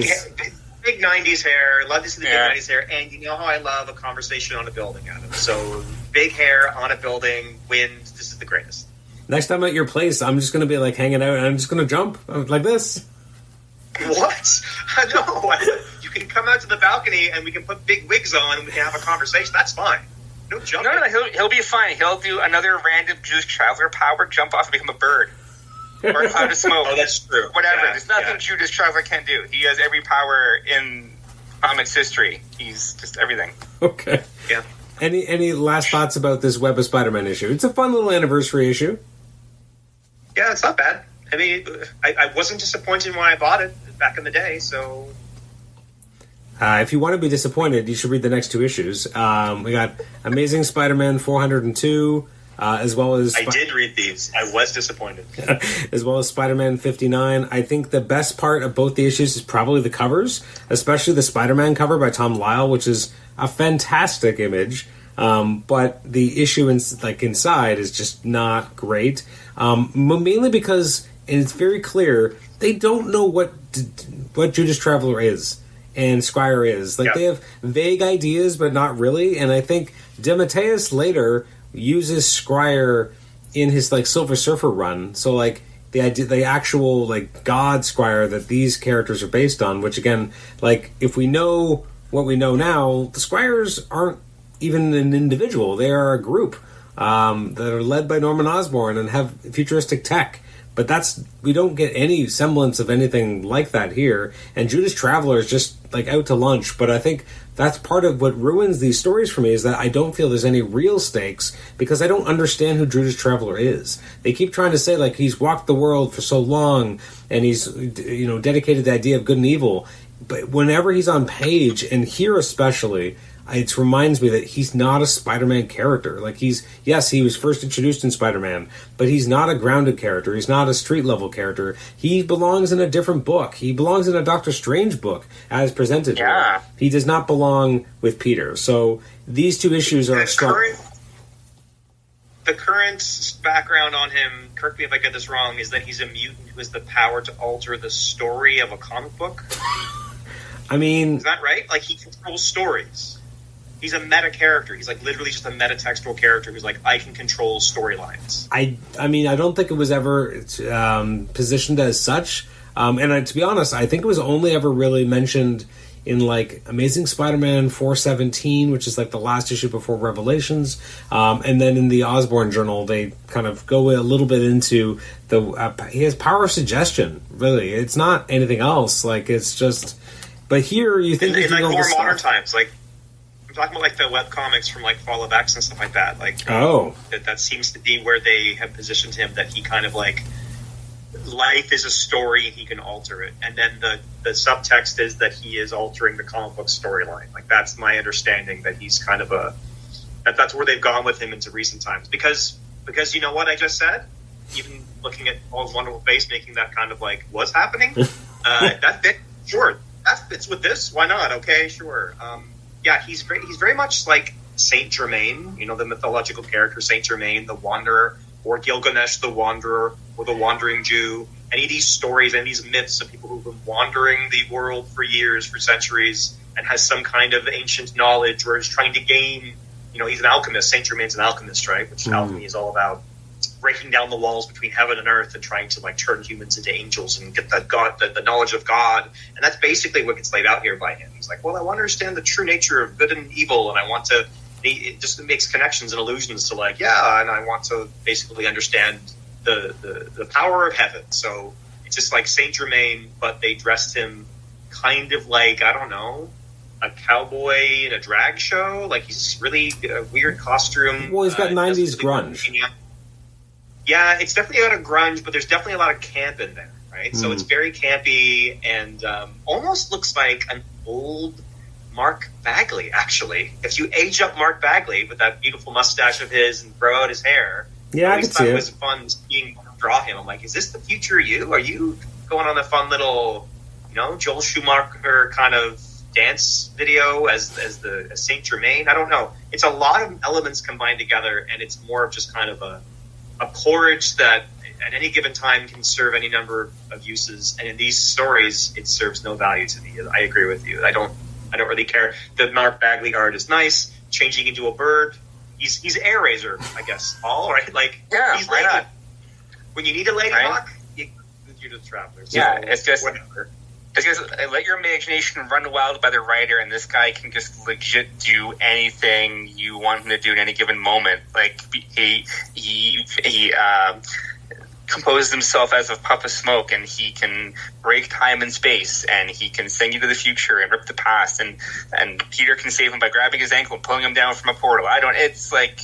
Speaker 4: Big 90s hair. Love to see the big 90s hair. And you know how I love a conversation on a building, Adam. So, big hair on a building, wind, this is the greatest.
Speaker 1: Next time at your place, I'm just going to be, like, hanging out, and I'm just going to jump like this.
Speaker 4: What? No. You can come out to the balcony, and we can put big wigs on, and we can have a conversation. That's fine. No jumping.
Speaker 3: No, he'll be fine. He'll do another random Jewish traveler power, jump off and become a bird. Or a cloud of smoke.
Speaker 4: Oh, that's true.
Speaker 3: Whatever. There's nothing Judas Traveler can do. He has every power in comics history. He's just everything.
Speaker 1: Okay.
Speaker 4: Yeah.
Speaker 1: Any last thoughts about this Web of Spider-Man issue? It's a fun little anniversary issue.
Speaker 4: Yeah, it's not bad. I mean, I wasn't disappointed when I bought it back in the day, so...
Speaker 1: If you want to be disappointed, you should read the next two issues. We got Amazing Spider-Man 402, as well as...
Speaker 4: I did read these. I was disappointed.
Speaker 1: As well as Spider-Man 59. I think the best part of both the issues is probably the covers, especially the Spider-Man cover by Tom Lyle, which is a fantastic image. But the issue inside is just not great. Mainly because, and it's very clear, they don't know what Judas Traveler is and Squire is. They have vague ideas, but not really. And I think DeMatteis later uses Squire in his Silver Surfer run. So the actual God Squire that these characters are based on, which again, if we know what we know now, the Squires aren't even an individual. They are a group that are led by Norman Osborn and have futuristic tech. But we don't get any semblance of anything like that here. And Judas Traveler is just out to lunch. But I think that's part of what ruins these stories for me, is that I don't feel there's any real stakes because I don't understand who Judas Traveler is. They keep trying to say he's walked the world for so long and he's dedicated to the idea of good and evil. But whenever he's on page, and here especially, it reminds me that he's not a Spider-Man character. He was first introduced in Spider-Man, but he's not a grounded character. He's not a street-level character. He belongs in a different book. He belongs in a Doctor Strange book, as presented here. He does not belong with Peter. So these two issues are strong.
Speaker 4: The current background on him, correct me if I get this wrong, is that he's a mutant who has the power to alter the story of a comic book.
Speaker 1: I mean...
Speaker 4: Is that right? He controls stories. He's a meta character. He's literally just a meta-textual character who's I can control storylines.
Speaker 1: I mean, I don't think it was ever positioned as such. And to be honest, I think it was only ever really mentioned in Amazing Spider-Man 417, which is the last issue before Revelations. And then in the Osborn Journal, they kind of go a little bit into he has power of suggestion, really. It's not anything else. It's just... But here, you think...
Speaker 4: In more modern times, I'm talking about the web comics from Fall of X and stuff like that. That seems to be where they have positioned him, that he kind of life is a story, he can alter it. And then the subtext is that he is altering the comic book storyline. That's my understanding, that he's kind of that's where they've gone with him into recent times. Because you know what I just said? Even looking at Paul's wonderful face, making that kind of what's happening? That fit, sure. That fits with this. Why not? Okay, sure. Yeah, he's great. He's very much like Saint Germain, the mythological character Saint Germain, the Wanderer, or Gilgamesh, the Wanderer, or the Wandering Jew. Any of these stories, any of these myths of people who've been wandering the world for years, for centuries, and has some kind of ancient knowledge, or is trying to gain. He's an alchemist. Saint Germain's an alchemist, right? Which alchemy is all about breaking down the walls between heaven and earth and trying to like turn humans into angels and get the knowledge of God. And that's basically what gets laid out here by him. He's like, well, I want to understand the true nature of good and evil, and I want to. It just makes connections and allusions to like, yeah, and I want to basically understand the power of heaven. So it's just like Saint Germain, but they dressed him kind of like, I don't know, a cowboy in a drag show. Like he's really a weird costume.
Speaker 1: Well, he's got 90s grunge.
Speaker 4: Yeah, it's definitely got a grunge, but there's definitely a lot of camp in there, right? So it's very campy and almost looks like an old Mark Bagley, actually. If you age up Mark Bagley with that beautiful mustache of his and grow out his hair,
Speaker 1: yeah, I could see it.
Speaker 4: It was fun seeing draw him. I'm like, is this the future you? Are you going on a fun little, Joel Schumacher kind of dance video as Saint Germain? I don't know. It's a lot of elements combined together, and it's more of just kind of a porridge that at any given time can serve any number of uses. And in these stories, it serves no value to me. I agree with you. I don't really care. The Mark Bagley art is nice. Changing into a bird, he's Air Razor, I guess. All right, like he's
Speaker 3: why not?
Speaker 4: When you need a ladybug, you're just traveler. So
Speaker 3: it's just
Speaker 4: whatever.
Speaker 3: It's just let your imagination run wild by the writer, and this guy can just legit do anything you want him to do at any given moment. Like he composes himself as a puff of smoke, and he can break time and space, and he can send you to the future and rip the past, and Peter can save him by grabbing his ankle and pulling him down from a portal. It's like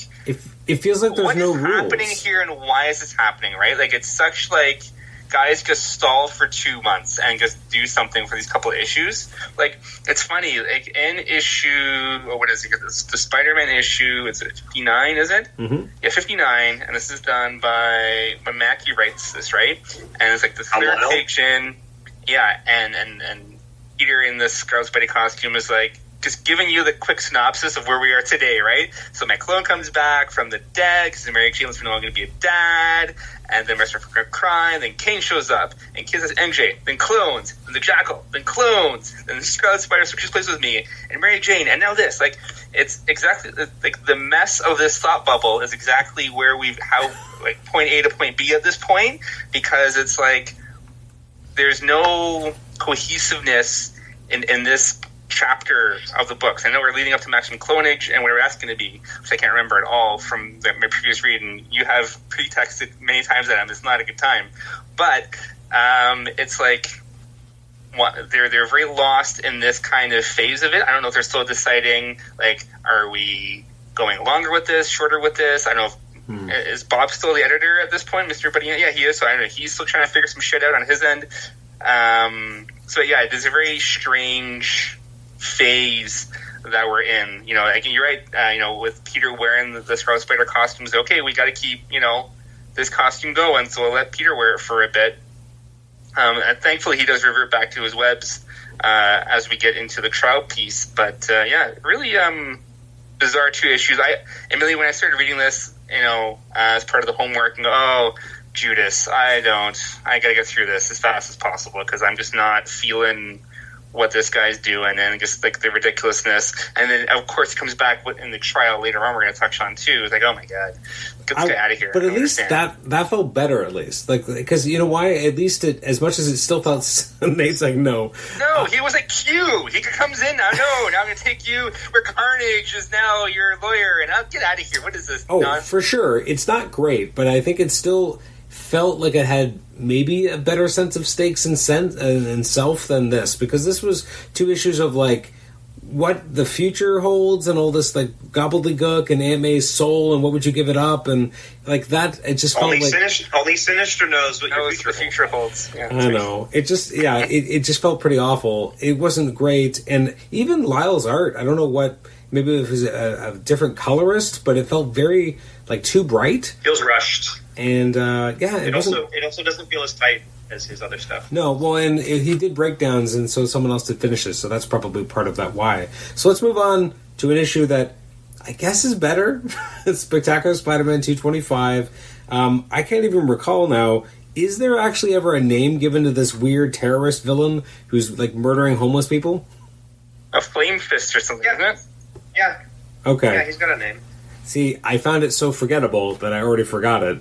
Speaker 1: it feels like there's no rules.
Speaker 3: What is happening here, and why is this happening? Right? Like it's such like guys just stall for 2 months and just do something for these couple of issues. Like it's funny. Like in issue, what is it? The Spider-Man issue. It's 59, is it?
Speaker 1: Mm-hmm.
Speaker 3: Yeah, 59. And this is done by when Mackie writes this, right? And it's like the third page in. Yeah, and Peter in this Scarlet Spidey costume is like just giving you the quick synopsis of where we are today, right? So my clone comes back from the dead because Mary Jane's no longer going to be a dad, and then Mr. Cry, and then Kane shows up, and Kane says MJ, then clones, then the Jackal, then clones, then the Scarlet Spider switches places with me, and Mary Jane, and now this. Like, it's exactly, like, the mess of this thought bubble is exactly where like, point A to point B at this point, because it's like, there's no cohesiveness in this chapter of the books. I know we're leading up to Maximum Clonage and whatever that's going to be, which I can't remember at all from my previous read, and you have pre-texted many times at him. It's not a good time. But it's like they're very lost in this kind of phase of it. I don't know if they're still deciding, like, are we going longer with this, shorter with this? I don't know if is Bob still the editor at this point, Mr. Buddy? Yeah, he is. So I don't know. He's still trying to figure some shit out on his end. So yeah, there's a very strange phase that we're in. Like, you're right. With Peter wearing the Scarlet Spider costumes, okay, we got to keep this costume going, so we'll let Peter wear it for a bit. And thankfully, he does revert back to his webs as we get into the trial piece. But yeah, really bizarre 2 issues. Emily, when I started reading this, as part of the homework, and go, oh, Judas, I gotta get through this as fast as possible because I'm just not feeling what this guy's doing, and just like the ridiculousness. And then of course it comes back in the trial later on we're going to touch on too. It's like, oh my god, get this guy out of here.
Speaker 1: But at least that felt better, at least, like, because you know why, at least as much as it still felt Nate's like no,
Speaker 3: he was like Q, he comes in now, now I'm going to take you where Carnage is now your lawyer, and I'll get out of here. What is this nonsense?
Speaker 1: For sure it's not great, but I think it still felt like it had maybe a better sense of stakes and self than this, because this was 2 issues of like what the future holds and all this like gobbledygook and Aunt May's soul and what would you give it up and like that. It just felt
Speaker 4: only Sinister knows what
Speaker 3: the future holds. Yeah,
Speaker 1: I know. It just it just felt pretty awful. It wasn't great, and even Lyle's art, I don't know what. Maybe it was a different colorist, but it felt very like too bright.
Speaker 4: Feels rushed.
Speaker 1: And
Speaker 4: it also doesn't feel as tight as his other stuff.
Speaker 1: No, well, and he did breakdowns, and so someone else did finishes, so that's probably part of that why. So let's move on to an issue that I guess is better. It's Spectacular Spider-Man 225. I can't even recall now. Is there actually ever a name given to this weird terrorist villain who's like murdering homeless people?
Speaker 3: A Flame Fist or something, isn't it?
Speaker 4: Yeah.
Speaker 1: Okay.
Speaker 4: Yeah, he's got a name.
Speaker 1: See, I found it so forgettable that I already forgot it.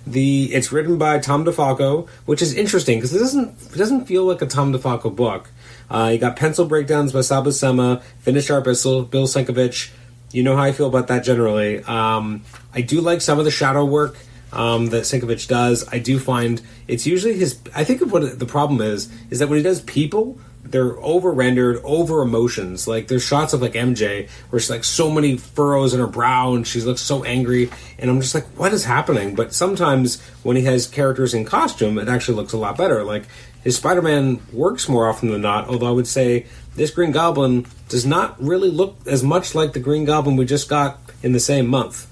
Speaker 1: It's written by Tom DeFalco, which is interesting because it doesn't feel like a Tom DeFalco book. You got pencil breakdowns by Sal Buscema, finished art by Bill Sienkiewicz. You know how I feel about that generally. I do like some of the shadow work that Sienkiewicz does. I do find it's usually his. I think what the problem is that when he does people, they're over-rendered, over-emotions. Like, there's shots of, like, MJ, where she's, like, so many furrows in her brow, and she looks so angry, and I'm just like, what is happening? But sometimes, when he has characters in costume, it actually looks a lot better. Like, his Spider-Man works more often than not, although I would say this Green Goblin does not really look as much like the Green Goblin we just got in the same month.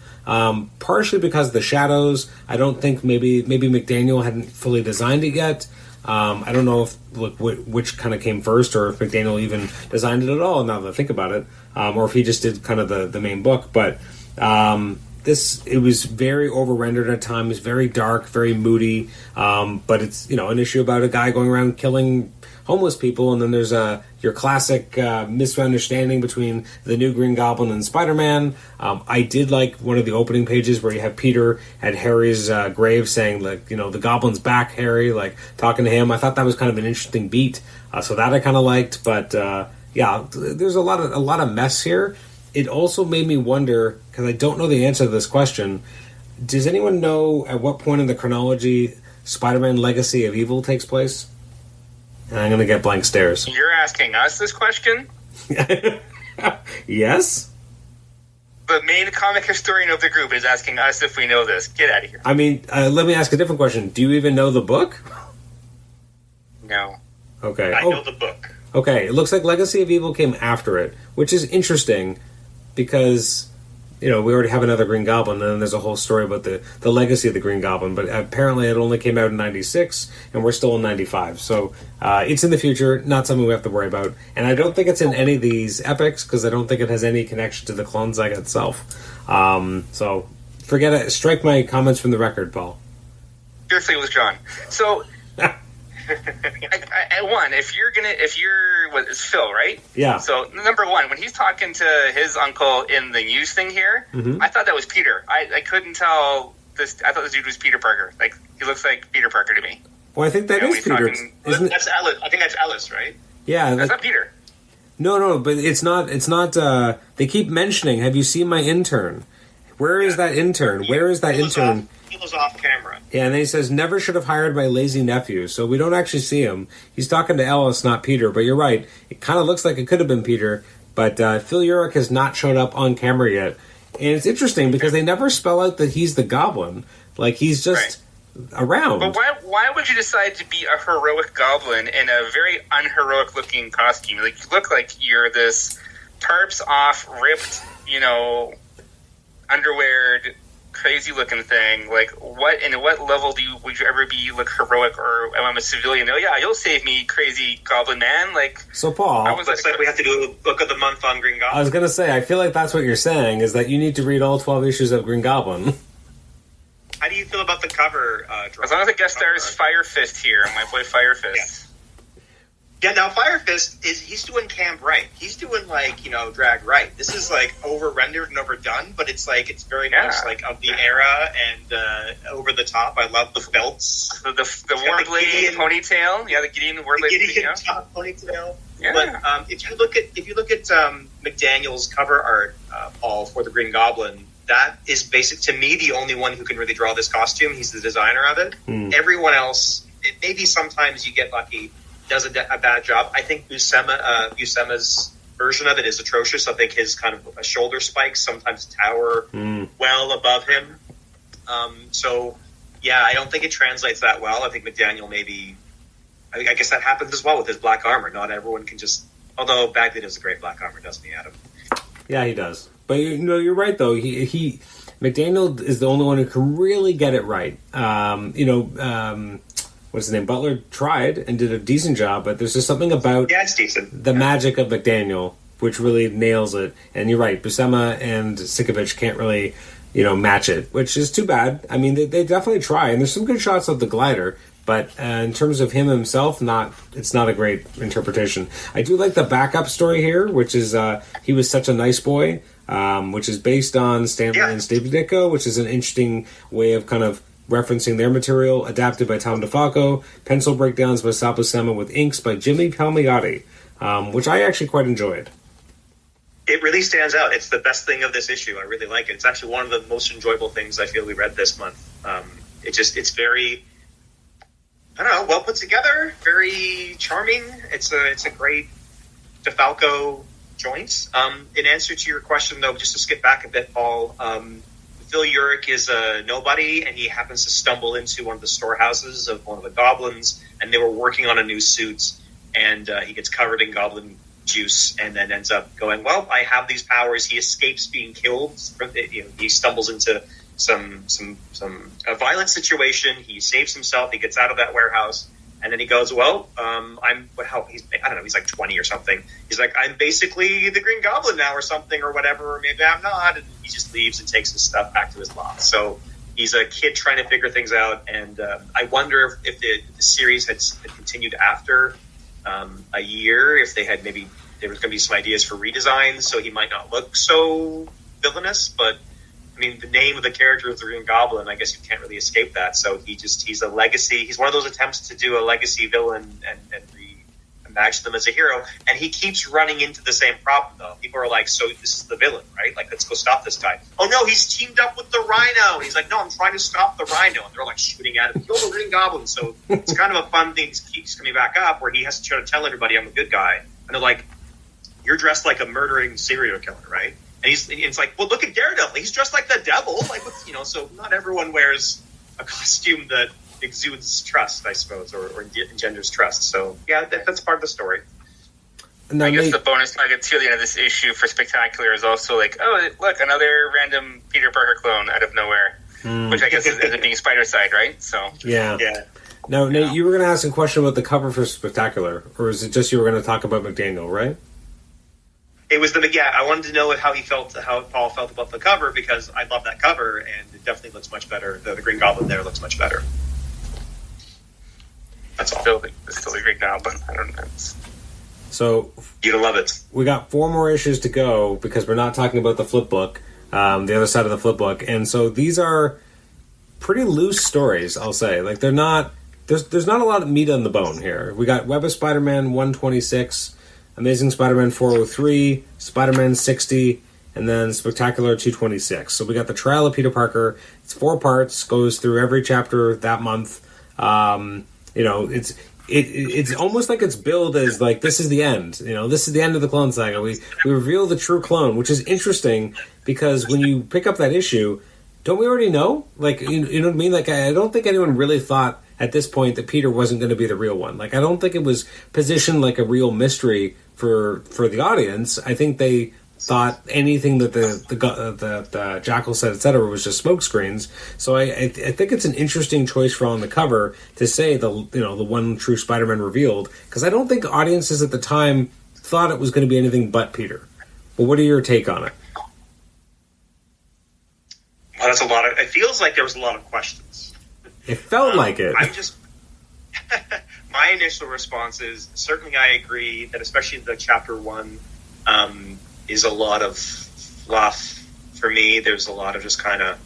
Speaker 1: Partially because of the shadows. I don't think maybe McDaniel hadn't fully designed it yet. I don't know if which kind of came first, or if McDaniel even designed it at all, now that I think about it, or if he just did kind of the main book. But it was very over-rendered at times, very dark, very moody, but it's, an issue about a guy going around killing homeless people, and then there's your classic misunderstanding between the new Green Goblin and Spider-Man. I did like one of the opening pages where you have Peter at Harry's grave saying, like, the Goblin's back, Harry, like, talking to him. I thought that was kind of an interesting beat, so that I kind of liked. But there's a lot of mess here. It also made me wonder, because I don't know the answer to this question. Does anyone know at what point in the chronology Spider-Man Legacy of Evil takes place? And I'm going to get blank stares.
Speaker 3: You're asking us this question?
Speaker 1: Yes?
Speaker 3: The main comic historian of the group is asking us if we know this. Get out of here.
Speaker 1: I mean, let me ask a different question. Do you even know the book?
Speaker 3: No.
Speaker 1: Okay.
Speaker 4: I know the book.
Speaker 1: Okay, it looks like Legacy of Evil came after it, which is interesting because, we already have another Green Goblin, and then there's a whole story about the legacy of the Green Goblin, but apparently it only came out in 96, and we're still in 95, so it's in the future, not something we have to worry about, and I don't think it's in any of these epics, because I don't think it has any connection to the Clone Saga itself, so forget it, strike my comments from the record, Paul.
Speaker 3: Seriously, withdrawn. So, it's Phil, right?
Speaker 1: Yeah.
Speaker 3: So, number one, when he's talking to his uncle in the news thing here, I thought that was Peter. I couldn't tell this. I thought this dude was Peter Parker. Like, he looks like Peter Parker to me.
Speaker 1: Well, I think that is Peter.
Speaker 4: That's Alice. I think that's Alice, right?
Speaker 1: Yeah.
Speaker 3: That's not Peter.
Speaker 1: No, but it's not, they keep mentioning, have you seen my intern? Where is that intern? Where is that intern?
Speaker 4: He was off camera.
Speaker 1: Yeah, and then he says, never should have hired my lazy nephew. So we don't actually see him. He's talking to Ellis, not Peter. But you're right. It kind of looks like it could have been Peter. But Phil Urich has not shown up on camera yet. And it's interesting because they never spell out that he's the Goblin. Like, he's just around.
Speaker 3: But why would you decide to be a heroic goblin in a very unheroic-looking costume? Like, you look like you're this tarps off, ripped, underwear, crazy looking thing. Like, what level would you ever be like heroic, or I'm a civilian? Oh yeah, you'll save me, crazy goblin man. Like,
Speaker 1: so Paul,
Speaker 4: looks like we have to do a book of the month on Green Goblin.
Speaker 1: I was gonna say, I feel like that's what you're saying, is that you need to read all 12 issues of Green Goblin.
Speaker 4: How do you feel about the cover?
Speaker 3: As long as the guest star is Fire Fist here, my boy Fire Fist.
Speaker 4: Yeah, now Fire Fist he's doing Camp Right. He's doing Drag Right. This is like over rendered and overdone, but it's like it's very much like of the era and over the top. I love the felts,
Speaker 3: the Warblade ponytail. Yeah, the Gideon Warblade
Speaker 4: ponytail.
Speaker 3: Yeah.
Speaker 4: But if you look at McDaniel's cover art, Paul, for the Green Goblin, that is basic to me the only one who can really draw this costume. He's the designer of it. Everyone else, maybe sometimes you get lucky, does a bad job. I think Buscema's version of it is atrocious. I think his kind of shoulder spikes sometimes tower well above him. So, yeah, I don't think it translates that well. I think McDaniel maybe... I guess that happens as well with his black armor. Not everyone can just... Although Bagley does a great black armor, doesn't he, Adam?
Speaker 1: Yeah, he does. But you're right, though. He McDaniel is the only one who can really get it right. What's his name? Butler tried and did a decent job, but there's just something about
Speaker 4: it's decent.
Speaker 1: The magic of McDaniel which really nails it. And you're right, Buscema and Sienkiewicz can't really, match it, which is too bad. I mean, they definitely try, and there's some good shots of the glider. But in terms of him himself, it's not a great interpretation. I do like the backup story here, which is he was such a nice boy, which is based on Stan Lee and Steve Ditko, which is an interesting way of kind of referencing their material, adapted by Tom DeFalco, pencil breakdowns by Sabu Sama with inks by Jimmy Palmiotti, which I actually quite enjoyed.
Speaker 4: It really stands out. It's the best thing of this issue. I really like it. It's actually one of the most enjoyable things I feel we read this month. It's very, I don't know, well put together, very charming. It's a great DeFalco joint. In answer to your question, though, just to skip back a bit, Paul, Phil Urich is a nobody, and he happens to stumble into one of the storehouses of one of the goblins, and they were working on a new suit, and he gets covered in goblin juice, and then ends up going, well, I have these powers. He escapes being killed. He stumbles into a violent situation. He saves himself. He gets out of that warehouse, and then he goes, well, I don't know, he's like 20 or something. He's like, I'm basically the Green Goblin now or something or whatever, or maybe I'm not. And he just leaves and takes his stuff back to his loft. So he's a kid trying to figure things out. And I wonder if the series had continued after a year, if there was going to be some ideas for redesigns, so he might not look so villainous. But I mean, the name of the character is the Green Goblin. I guess you can't really escape that. So he's a legacy. He's one of those attempts to do a legacy villain and reimagine them as a hero. And he keeps running into the same problem, though. People are like, so this is the villain, right? Like, let's go stop this guy. Oh, no, he's teamed up with the Rhino. And he's like, no, I'm trying to stop the Rhino. And they're like shooting at him. Kill the Green Goblin. So it's kind of a fun thing that keeps coming back up, where he has to try to tell everybody I'm a good guy. And they're like, you're dressed like a murdering serial killer, right? And it's like, well, look at Daredevil. He's dressed like the devil. Like, so not everyone wears a costume that exudes trust, I suppose, or engenders trust. So, yeah, that's part of the story.
Speaker 3: I guess the bonus nugget to the end of this issue for Spectacular is also like, oh, look, another random Peter Parker clone out of nowhere, which I guess is being Spider-Side, right? So
Speaker 1: yeah. Now, Nate, you were going to ask a question about the cover for Spectacular, or is it just you were going to talk about McDaniel, right?
Speaker 4: It was I wanted to know how Paul felt about the cover, because I love that cover, and it definitely looks much better. The Green Goblin there looks much better. That's all.
Speaker 3: It's still a Green Goblin. I don't know.
Speaker 1: So
Speaker 4: you'd love it.
Speaker 1: We got 4 more issues to go, because we're not talking about the flip book, the other side of the flip book, and so these are pretty loose stories. I'll say, like, they're not. There's not a lot of meat on the bone here. We got Web of Spider-Man 126. Amazing Spider-Man 403, Spider-Man 60, and then Spectacular 226. So we got the trial of Peter Parker. It's 4 parts, goes through every chapter that month. It's almost like it's billed as like, this is the end. This is the end of the Clone Saga. We reveal the true clone, which is interesting, because when you pick up that issue, don't we already know? Like, you know what I mean? Like, I don't think anyone really thought at this point that Peter wasn't going to be the real one. Like, I don't think it was positioned like a real mystery for the audience. I think they thought anything that the Jackal said, etc., was just smoke screens. So I think it's an interesting choice for on the cover to say the one true Spider-Man revealed, because I don't think audiences at the time thought it was going to be anything but Peter. Well, what are your take on it?
Speaker 4: Well, that's a lot of. It feels like there was a lot of questions.
Speaker 1: It felt like it.
Speaker 4: I'm just. My initial response is certainly I agree that especially the chapter 1 is a lot of fluff for me. There's a lot of just kind of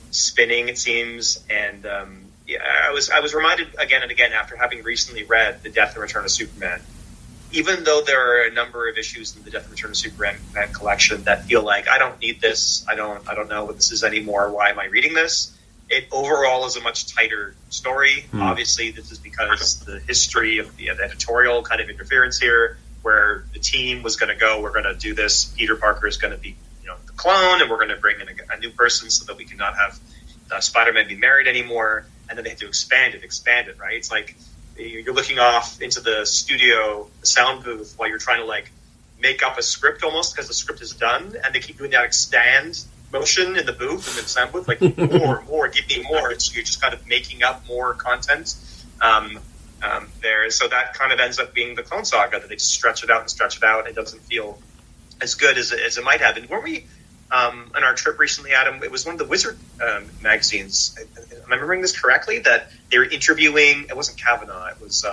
Speaker 4: spinning, it seems, and I was reminded again and again after having recently read The Death and Return of Superman. Even though there are a number of issues in the Death and Return of Superman collection that feel like I don't need this, I don't know what this is anymore. Why am I reading this? It overall is a much tighter story. Obviously, this is because the history of the editorial kind of interference here, where the team was going to go, we're going to do this. Peter Parker is going to be, the clone, and we're going to bring in a new person so that we cannot have Spider-Man be married anymore. And then they had to expand it, right? It's like you're looking off into the studio, the sound booth, while you're trying to like make up a script almost because the script is done, and they keep doing that expand motion in the booth and the sound booth, like more, give me more. You're just kind of making up more content there. So that kind of ends up being the Clone Saga, that they just stretch it out. It doesn't feel as good as it might have. And on our trip recently, Adam. It was one of the Wizard magazines. Am I remembering this correctly? That they were interviewing. It wasn't Kavanaugh. It was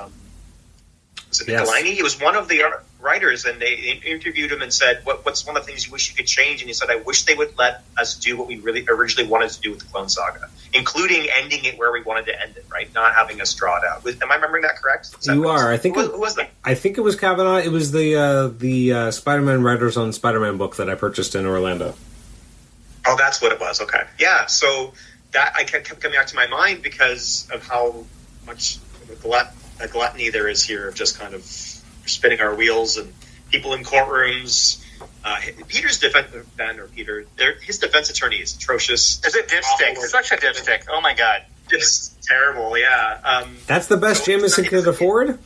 Speaker 4: it Nicolini? It was one of the writers, and they interviewed him and said, "What's one of the things you wish you could change?" And he said, "I wish they would let us do what we really originally wanted to do with the Clone Saga, including ending it where we wanted to end it, right? Not having us draw it out." Am I remembering that correct?
Speaker 1: You are. I think
Speaker 4: who was that?
Speaker 1: I think it was Kavanaugh. It was the Spider-Man Writers on Spider-Man book that I purchased in Orlando.
Speaker 4: Oh, that's what it was. Okay, yeah. So that I kept coming back to my mind because of how much gluttony there is here of just kind of spinning our wheels and people in courtrooms. Peter's his defense attorney is atrocious.
Speaker 3: Is it dipstick? Such a dipstick. Oh my god.
Speaker 4: Just terrible, yeah.
Speaker 1: That's the best Jameson could afford?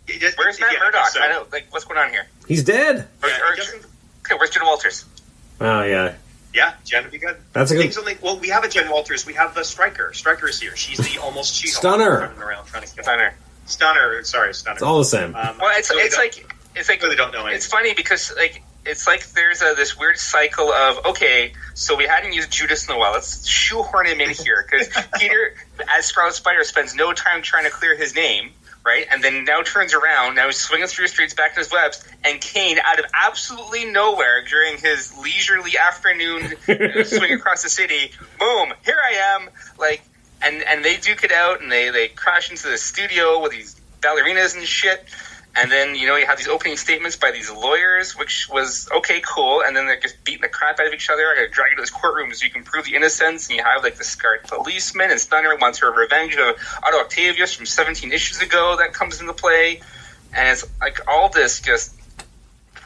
Speaker 3: Where's Matt Murdock? So. I know, what's going on here?
Speaker 1: He's dead.
Speaker 3: Okay, where's Jen Walters?
Speaker 1: Oh, yeah.
Speaker 4: Yeah, Jen would be good.
Speaker 1: That's a good...
Speaker 4: Well, we have a Jen Walters. We have the Striker. Striker is here. She's the almost She-Hulk.
Speaker 1: Stunner.
Speaker 4: Around trying to kill
Speaker 3: Stunner.
Speaker 4: Sorry, Stunner.
Speaker 1: It's all the same.
Speaker 3: Well, it's like
Speaker 4: really don't know anything.
Speaker 3: It's funny because it's like there's this weird cycle of, okay, so we hadn't used Judas in a while. Let's shoehorn him in here because Peter, as Scarlet Spider, spends no time trying to clear his name. Right, and then now turns around, now he's swinging through the streets back in his webs, and Kane, out of absolutely nowhere, during his leisurely afternoon swing across the city, boom, here I am, and they duke it out, and they crash into the studio with these ballerinas and shit, and then, you have these opening statements by these lawyers, which was, okay, cool, and then they're just beating the crap out of each other. I gotta drag you to this courtroom so you can prove the innocence, and you have, the scarred policeman, and Stunner wants her revenge of Otto Octavius from 17 issues ago that comes into play, and it's, all this just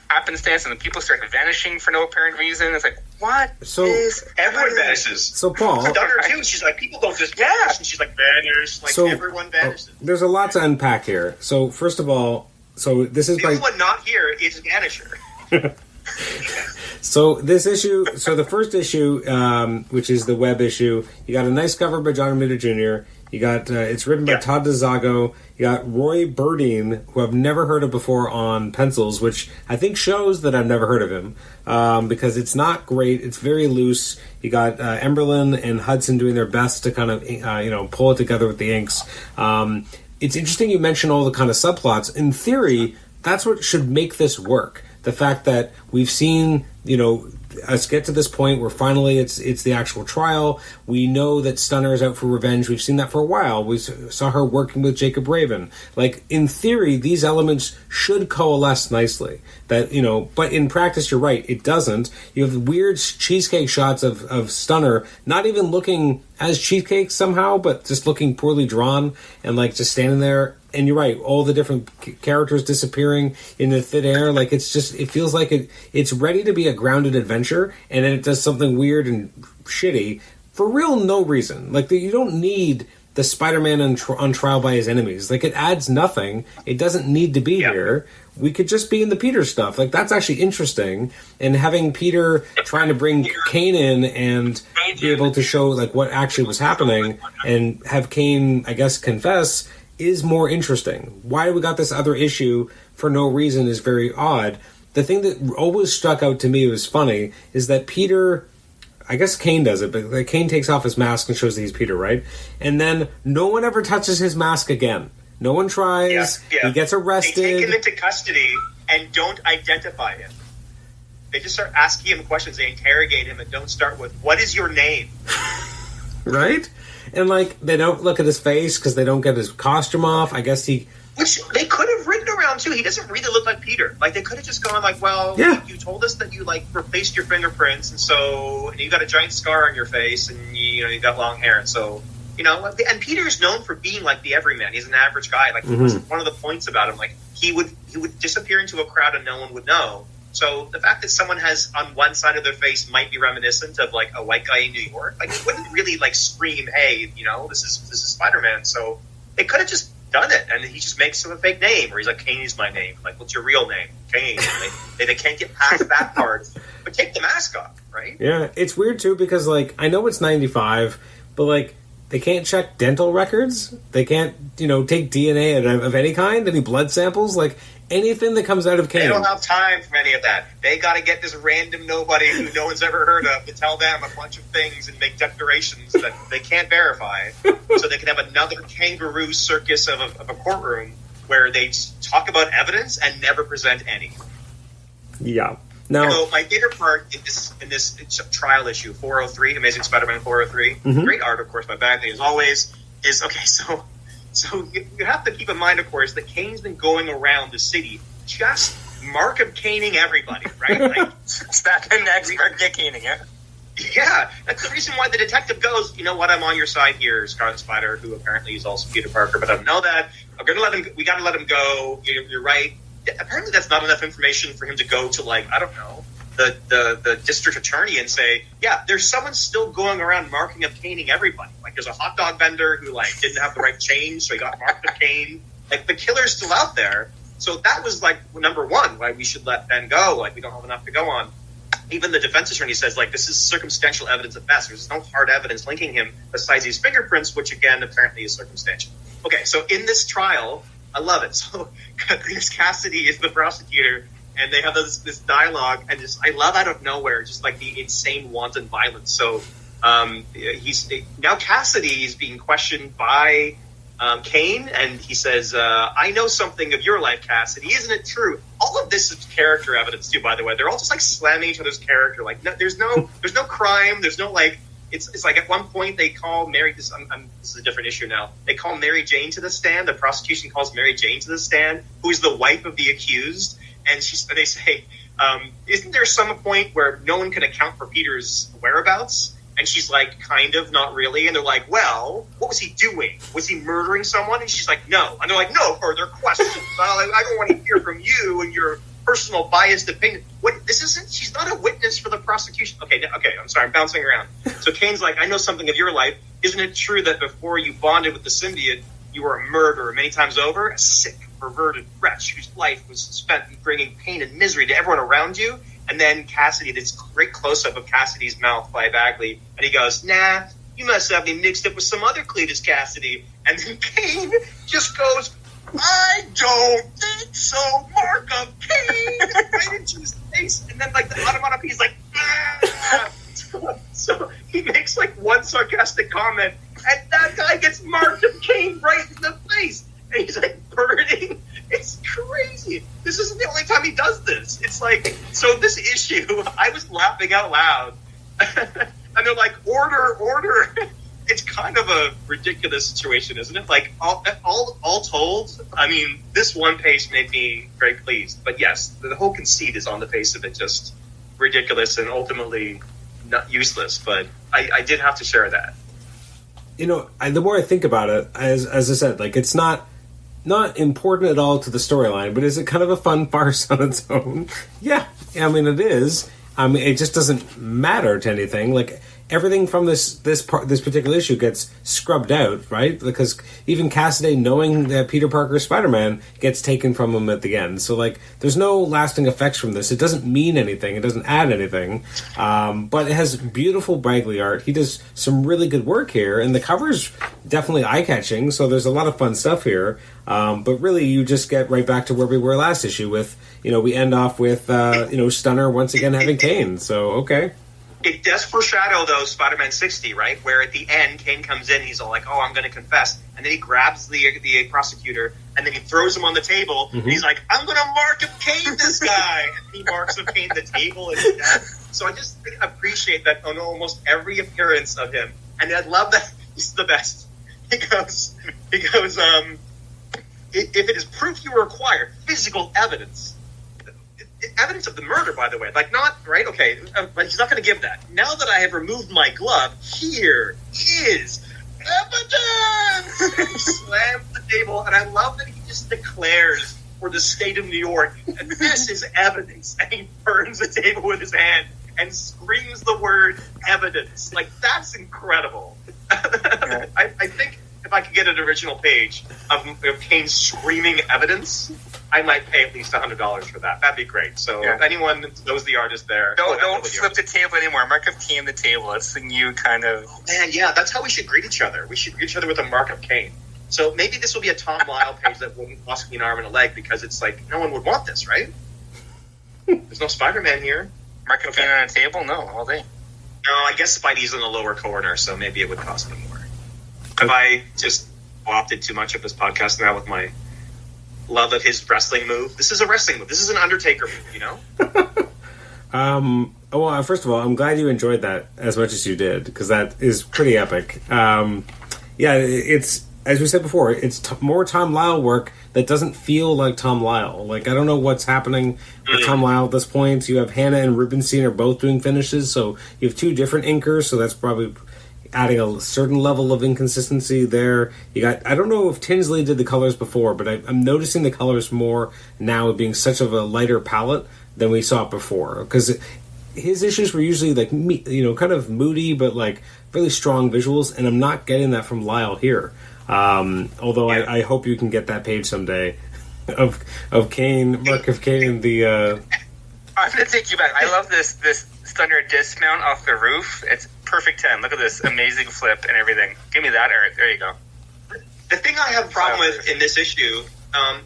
Speaker 3: happenstance, and then people start vanishing for no apparent reason. It's what is
Speaker 4: everyone vanishes?
Speaker 1: So, Paul...
Speaker 4: Stunner, too, she's people don't just vanish, and she's vanish, everyone vanishes.
Speaker 1: There's a lot to unpack here. So, first of all... So this is
Speaker 4: the only one not here is Vanisher.
Speaker 1: So this issue, the first issue, which is the web issue, you got a nice cover by John Romita Jr. You got it's written by Todd DeZago. You got Roy Burdine, who I've never heard of before, on pencils, which I think shows that I've never heard of him because it's not great. It's very loose. You got Emberlin and Hudson doing their best to kind of pull it together with the inks. It's interesting you mention all the kind of subplots. In theory, that's what should make this work. The fact that we've seen, us get to this point where finally it's the actual trial. We know that Stunner is out for revenge. We've seen that for a while. We saw her working with Jacob Raven. In theory, these elements should coalesce nicely. But in practice, you're right. It doesn't. You have the weird cheesecake shots of Stunner not even looking as cheesecake somehow, but just looking poorly drawn and just standing there. And you're right, all the different characters disappearing in the thin air. It feels like it's ready to be a grounded adventure, and then it does something weird and shitty for real no reason. You don't need the Spider-Man on trial by his enemies. It adds nothing. It doesn't need to be here. We could just be in the Peter stuff. That's actually interesting. And having Peter trying to bring Kane in and be able to show what actually was happening and have Kane, I guess, confess is more interesting. Why we got this other issue for no reason is very odd. The thing that always stuck out to me was funny is that Peter, I guess Kane does it, but Kane takes off his mask and shows that he's Peter, right? And then no one ever touches his mask again. No one tries. Yeah. He gets arrested.
Speaker 4: They take him into custody and don't identify him. They just start asking him questions. They interrogate him and don't start with, "What is your name?"
Speaker 1: Right? And they don't look at his face because they don't get his costume off. I guess
Speaker 4: which they could have written around too. He doesn't really look like Peter. They could have just gone you told us that you replaced your fingerprints, and you got a giant scar on your face, and you got long hair, and so and Peter's known for being the everyman. He's an average guy. One of the points about him, he would disappear into a crowd and no one would know. So the fact that someone has on one side of their face might be reminiscent of a white guy in New York, it wouldn't really scream, "Hey, this is Spider-Man." So they could have just done it, and he just makes a fake name, or he's Kane is my name. What's your real name? Kane. And they can't get past that part, but take the mask off, right?
Speaker 1: Yeah, it's weird too because I know it's 95, but they can't check dental records. They can't take DNA of any kind, any blood samples. anything that comes out of Kane.
Speaker 4: They don't have time for any of that. They got to get this random nobody who no one's ever heard of to tell them a bunch of things and make declarations that they can't verify, so they can have another kangaroo circus of a courtroom where they talk about evidence and never present any.
Speaker 1: Yeah. Now,
Speaker 4: so my favorite part in this trial issue, 403, Amazing Spider-Man 403, great art, of course, by Bagley, as always, is, okay, so you have to keep in mind, of course, that Kane's been going around the city just Markham Caning everybody, right? Like,
Speaker 3: Stop him next, Markham Caning, yeah?
Speaker 4: Yeah, that's the reason why the detective goes, you know what, I'm on your side here, Scarlet Spider, who apparently is also Peter Parker, but I don't know that. We gotta let him go. You're right. Apparently that's not enough information for him to go to, like, I don't know, the district attorney and say, yeah, there's someone still going around marking up caning everybody. Like, there's a hot dog vendor who, like, didn't have the right change, so he got marked up cane. Like, the killer's still out there. So that was, like, number one, why we should let Ben go. Like, we don't have enough to go on. Even the defense attorney says, like, this is circumstantial evidence at best. There's no hard evidence linking him besides these fingerprints, which, again, apparently is circumstantial. Okay, so in this trial, I love it. So Chris Cassidy is the prosecutor, and they have this dialogue, and just, I love out of nowhere, just like the insane wanton violence. So now Cassidy is being questioned by Kane, and he says, I know something of your life, Cassidy. Isn't it true? All of this is character evidence too, by the way. They're all just like slamming each other's character. Like, no, there's no crime. There's no, like, it's like at one point they call Mary, this is a different issue now. They call Mary Jane to the stand. The prosecution calls Mary Jane to the stand, who is the wife of the accused. And they say, isn't there some point where no one can account for Peter's whereabouts? And she's like, kind of, not really. And they're like, well, what was he doing? Was he murdering someone? And she's like, no. And they're like, no further questions. I don't want to hear from you and your personal biased opinion. She's not a witness for the prosecution. Okay, I'm sorry, I'm bouncing around. So Kane's like, I know something of your life. Isn't it true that before you bonded with the symbiote, you were a murderer many times over? A sick, perverted wretch whose life was spent bringing pain and misery to everyone around you? And then Cassidy, this great close-up of Cassidy's mouth by Bagley, and he goes, nah, you must have me mixed up with some other Cletus Cassidy. And then Kane just goes, I don't think so, Markham Kane, right into his face. And then, like, the onomatopoeia is like, ah! So he makes, like, one sarcastic comment, and that guy gets Markham Kane right in the face. And he's, like, burning. It's crazy. This isn't the only time he does this. It's like, so this issue, I was laughing out loud. And they're like, order. It's kind of a ridiculous situation, isn't it? Like, all told, I mean, this one page made me very pleased. But yes, the whole conceit is on the face of it just ridiculous and ultimately not useless. But I did have to share that.
Speaker 1: You know, the more I think about it, as I said, like, it's not important at all to the storyline, but is it kind of a fun farce on its own? Yeah, I mean, it is. I mean, it just doesn't matter to anything. Like, everything from this particular issue gets scrubbed out, right? Because even Cassidy, knowing that Peter Parker is Spider-Man, gets taken from him at the end. So, like, there's no lasting effects from this. It doesn't mean anything. It doesn't add anything. But it has beautiful Bagley art. He does some really good work here, and the cover's definitely eye-catching, so there's a lot of fun stuff here. But really, you just get right back to where we were last issue with, we end off with, Stunner once again having Kane. So, okay.
Speaker 4: It does foreshadow, though, Spider-Man 60, right? Where at the end, Kane comes in, he's all like, oh, I'm going to confess. And then he grabs the prosecutor, and then he throws him on the table, and he's like, I'm going to mark of Kane this guy. And he marks of Kane the table and his death. So I just appreciate that on almost every appearance of him. And I love that. He's the best. He goes, if it is proof you require, physical evidence of the murder, by the way, like, not, right, okay, but he's not going to give that. Now that I have removed my glove, here is evidence! And he slams the table, and I love that he just declares for the state of New York, and this is evidence, and he burns the table with his hand and screams the word evidence. Like, that's incredible. I think if I could get an original page of Kane screaming evidence, I might pay at least $100 for that. That'd be great. So if anyone knows the artist there,
Speaker 3: don't flip the table anymore. Mark of Kane the table. That's the new kind of.
Speaker 4: Oh, man, yeah, that's how we should greet each other. We should greet each other with a Mark of Kane. So maybe this will be a Tom Lyle page that wouldn't cost me an arm and a leg, because it's like, no one would want this, right? There's no Spider-Man here.
Speaker 3: Mark Payne on a table? No, all day.
Speaker 4: No, I guess Spidey's in the lower corner, so maybe it would cost me more. Have I just opted too much of this podcast now with my love of his wrestling move? This is a wrestling move. This is an Undertaker move, you know?
Speaker 1: Well, first of all, I'm glad you enjoyed that as much as you did, because that is pretty epic. Yeah, it's, as we said before, it's more Tom Lyle work that doesn't feel like Tom Lyle. Like, I don't know what's happening with Tom Lyle at this point. You have Hannah and Rubenstein are both doing finishes, so you have two different inkers, so that's probably adding a certain level of inconsistency there. You got, I don't know if Tinsley did the colors before, but I'm noticing the colors more now, being such of a lighter palette than we saw it before, because his issues were usually like, you know, kind of moody, but like really strong visuals, and I'm not getting that from Lyle here. Although I hope you can get that page someday of Kane, Mark of Kane, the
Speaker 3: I'm gonna take you back. I love this thunder dismount off the roof. It's perfect 10. Look at this amazing flip and everything. Give me that, Eric. There you go.
Speaker 4: The thing I have a problem with in this issue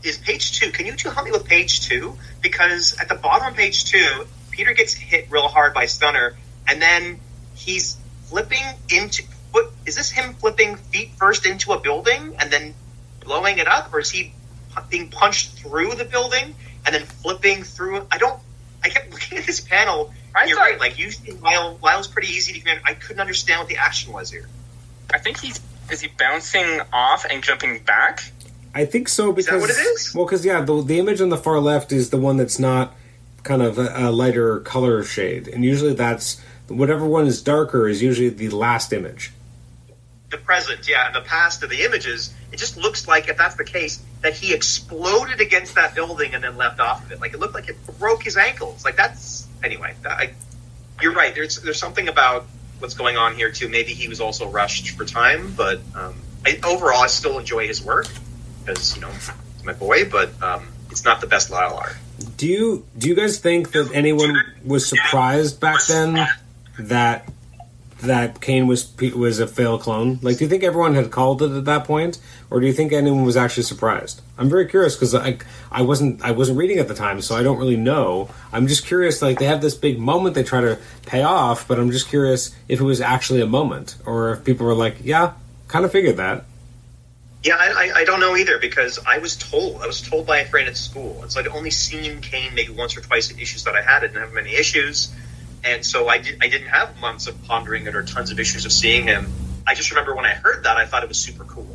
Speaker 4: is page 2. Can you two help me with page 2? Because at the bottom of page 2, Peter gets hit real hard by Stunner, and then he's flipping into... Is this him flipping feet first into a building and then blowing it up? Or is he being punched through the building and then flipping through? I kept looking at this panel. You're right. Like, usually Lyle's pretty easy to command. I couldn't understand what the action was here.
Speaker 3: I think is he bouncing off and jumping back?
Speaker 1: I think so, because...
Speaker 4: Is that what it is?
Speaker 1: Well, because, yeah, the image on the far left is the one that's not kind of a lighter color shade. And usually that's... Whatever one is darker is usually the last image.
Speaker 4: The present, yeah, and the past of the images, it just looks like, if that's the case, that he exploded against that building and then left off of it. Like, it looked like it broke his ankles. Like, that's... Anyway, you're right. There's something about what's going on here, too. Maybe he was also rushed for time, but overall, I still enjoy his work, because, you know, it's my boy, but it's not the best Lyle art.
Speaker 1: Do you guys think that anyone was surprised back then that Kane was a failed clone? Like, do you think everyone had called it at that point, or do you think anyone was actually surprised? I'm very curious, because I wasn't reading at the time, so I don't really know. I'm just curious. Like, they have this big moment they try to pay off, but I'm just curious if it was actually a moment, or if people were like, "Yeah, kind of figured that."
Speaker 4: Yeah, I don't know either, because I was told by a friend at school, and so I'd only seen Kane maybe once or twice in issues that I had. I didn't have many issues. And so I didn't have months of pondering it or tons of issues of seeing him. I just remember when I heard that, I thought it was super cool.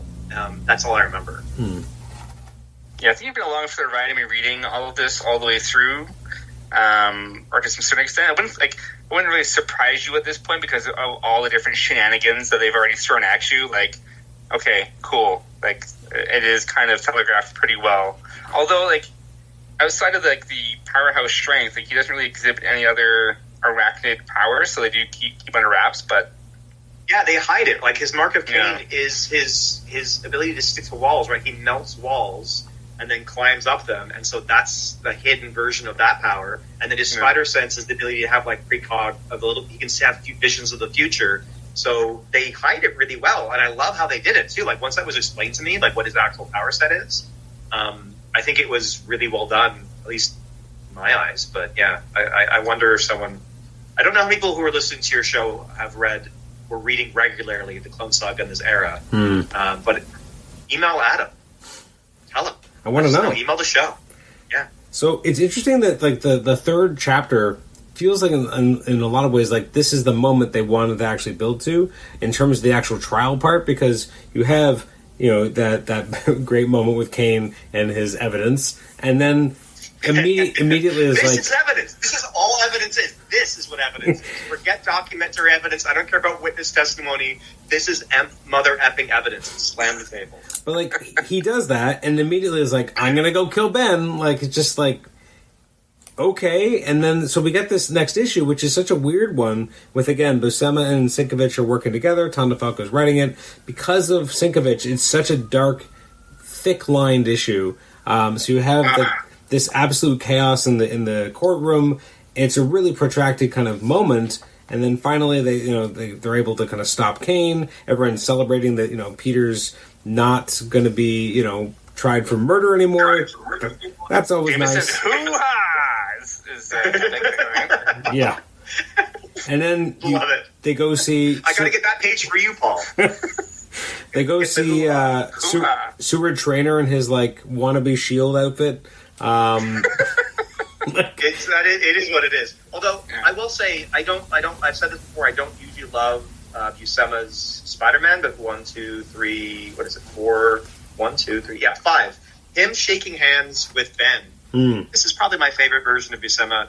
Speaker 4: That's all I remember.
Speaker 3: Yeah, I think you've been along for the ride of me reading all of this all the way through, or to some certain extent. It wouldn't really surprise you at this point, because of all the different shenanigans that they've already thrown at you. Like, okay, cool. Like, it is kind of telegraphed pretty well. Although, like, outside of like the powerhouse strength, like, he doesn't really exhibit any other arachnid powers, so they do keep under wraps, but
Speaker 4: yeah, they hide it. Like, his Mark of Cain is his ability to stick to walls, right? He melts walls and then climbs up them, and so that's the hidden version of that power. And then his spider sense is the ability to have like precog of a little. He can have a few visions of the future. So they hide it really well, and I love how they did it too. Like, once that was explained to me, like what his actual power set is, I think it was really well done, at least in my eyes. But yeah, I wonder if someone. I don't know how many people who are listening to your show were reading regularly the Clone Saga in this era. But email Adam. Tell him.
Speaker 1: I want to know.
Speaker 4: Email the show. Yeah.
Speaker 1: So it's interesting that like the third chapter feels like in a lot of ways like this is the moment they wanted to actually build to in terms of the actual trial part, because you have, you know, that great moment with Kane and his evidence, and then immediately is
Speaker 4: this
Speaker 1: like,
Speaker 4: is evidence. This is all evidence is. This is what evidence is. Forget documentary evidence. I don't care about witness testimony. This is mother effing evidence. Slam the table.
Speaker 1: But like, he does that, and immediately is like, I'm gonna go kill Ben. Like, it's just like, okay. And then so we get this next issue, which is such a weird one. With again, Buscema and Sienkiewicz are working together. Tom DeFalco's writing it. Because of Sienkiewicz, it's such a dark, thick-lined issue. So you have this absolute chaos in the courtroom. It's a really protracted kind of moment, And then finally, they're able to kind of stop Kane. Everyone's celebrating that Peter's not going to be tried for murder anymore. That's always
Speaker 3: Jameson's
Speaker 1: nice.
Speaker 3: hoo-ha!
Speaker 1: Yeah. And then
Speaker 4: Love it.
Speaker 1: they go see.
Speaker 4: I gotta get that page for you, Paul.
Speaker 1: They go see Sewer Trainer in his wannabe S.H.I.E.L.D. outfit.
Speaker 4: It is what it is. Although I will say I don't. I've said this before. I don't usually love Buscema's Spider-Man, but 1, 2, 3. What is it? 4. 1, 2, 3. Yeah, 5. Him shaking hands with Ben. This is probably my favorite version of Buscema.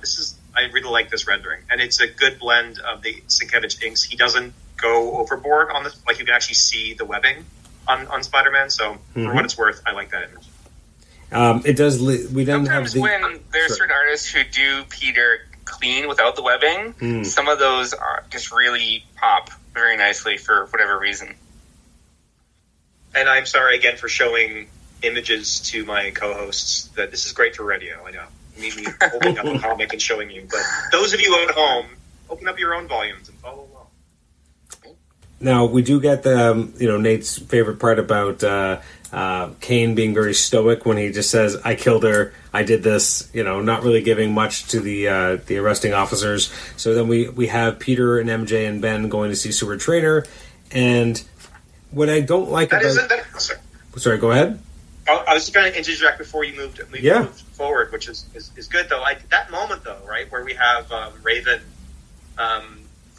Speaker 4: I really like this rendering, and it's a good blend of the Sienkiewicz inks. He doesn't go overboard on this. You can actually see the webbing on Spider-Man. So for what it's worth, I like that image.
Speaker 1: It does. We then
Speaker 3: Sometimes
Speaker 1: have
Speaker 3: when there's certain artists who do Peter clean without the webbing, some of those are just really pop very nicely for whatever reason.
Speaker 4: And I'm sorry again for showing images to my co-hosts. That this is great for radio. I know. Me holding up a comic and showing you. But those of you at home, open up your own volumes and follow along.
Speaker 1: Now we do get the Nate's favorite part about Kane being very stoic when he just says, "I killed her. I did this." Not really giving much to the arresting officers. So then we have Peter and MJ and Ben going to see Sewer Trainer, and what I don't like Sorry, go ahead.
Speaker 4: I was just trying to interject before you moved forward, which is good though. That moment though, right, where we have Raven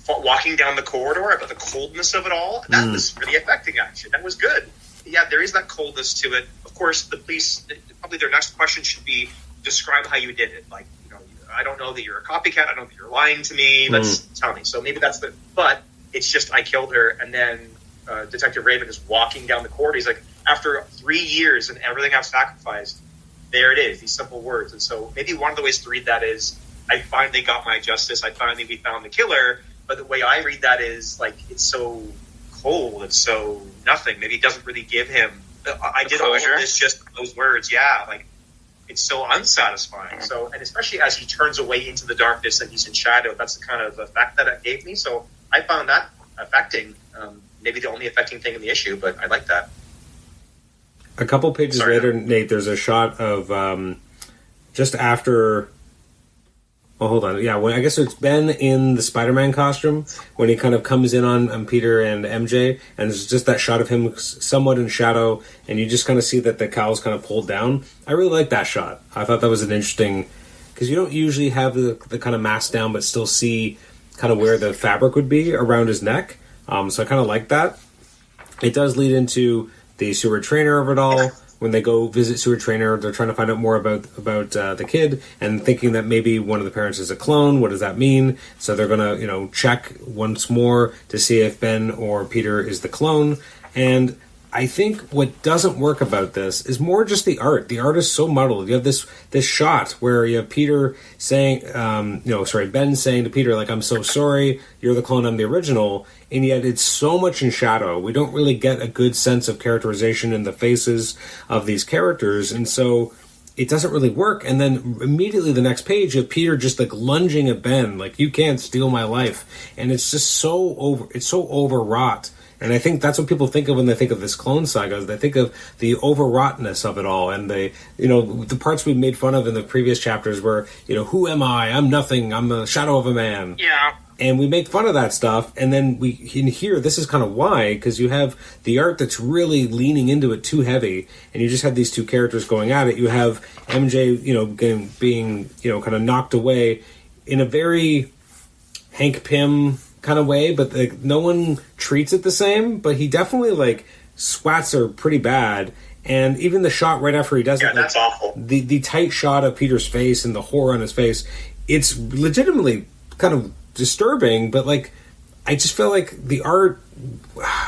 Speaker 4: walking down the corridor, about the coldness of it all. That was really affecting. Actually, that was good. Yeah, there is that coldness to it. Of course, the police probably their next question should be describe how you did it. I don't know that you're a copycat. I don't know that you're lying to me. Let's tell me. So maybe that's but it's just I killed her, and then Detective Raven is walking down the corridor. He's like, after 3 years and everything I've sacrificed, there it is, these simple words. And so maybe one of the ways to read that is, I finally got my justice. We found the killer. But the way I read that is, it's so cold. It's so nothing. Maybe it doesn't really give him, I did all of this just those words. Yeah, it's so unsatisfying. So, and especially as he turns away into the darkness and he's in shadow, that's the kind of effect that it gave me. So I found that affecting. Maybe the only affecting thing in the issue, but I like that.
Speaker 1: A couple pages later, Nate, there's a shot of just after. Oh, hold on. Yeah, I guess it's Ben in the Spider-Man costume when he kind of comes in on Peter and MJ, and it's just that shot of him somewhat in shadow, and you just kind of see that the cowl's kind of pulled down. I really like that shot. I thought that was an interesting, because you don't usually have the kind of mask down, but still see kind of where the fabric would be around his neck. So I kind of like that. It does lead into the Sewer Trainer of it all. When they go visit Sewer Trainer, they're trying to find out more about the kid and thinking that maybe one of the parents is a clone. What does that mean? So they're going to check once more to see if Ben or Peter is the clone. And I think what doesn't work about this is more just the art. The art is so muddled. You have this shot where you have Peter saying, Ben saying to Peter, I'm so sorry, you're the clone, I'm the original. And yet it's so much in shadow. We don't really get a good sense of characterization in the faces of these characters. And so it doesn't really work. And then immediately the next page, you have Peter just lunging at Ben, you can't steal my life. And it's just so overwrought. And I think that's what people think of when they think of this clone saga. They think of the overwroughtness of it all, and the parts we made fun of in the previous chapters where who am I? I'm nothing. I'm a shadow of a man.
Speaker 3: Yeah.
Speaker 1: And we make fun of that stuff, and then in here, this is kind of why, because you have the art that's really leaning into it too heavy, and you just have these two characters going at it. You have MJ, being kind of knocked away in a very Hank Pym kind of way, but no one treats it the same. But he definitely swats her pretty bad, and even the shot right after he does it,
Speaker 4: that's awful.
Speaker 1: The tight shot of Peter's face and the horror on his face, it's legitimately kind of disturbing. But I just feel like the art,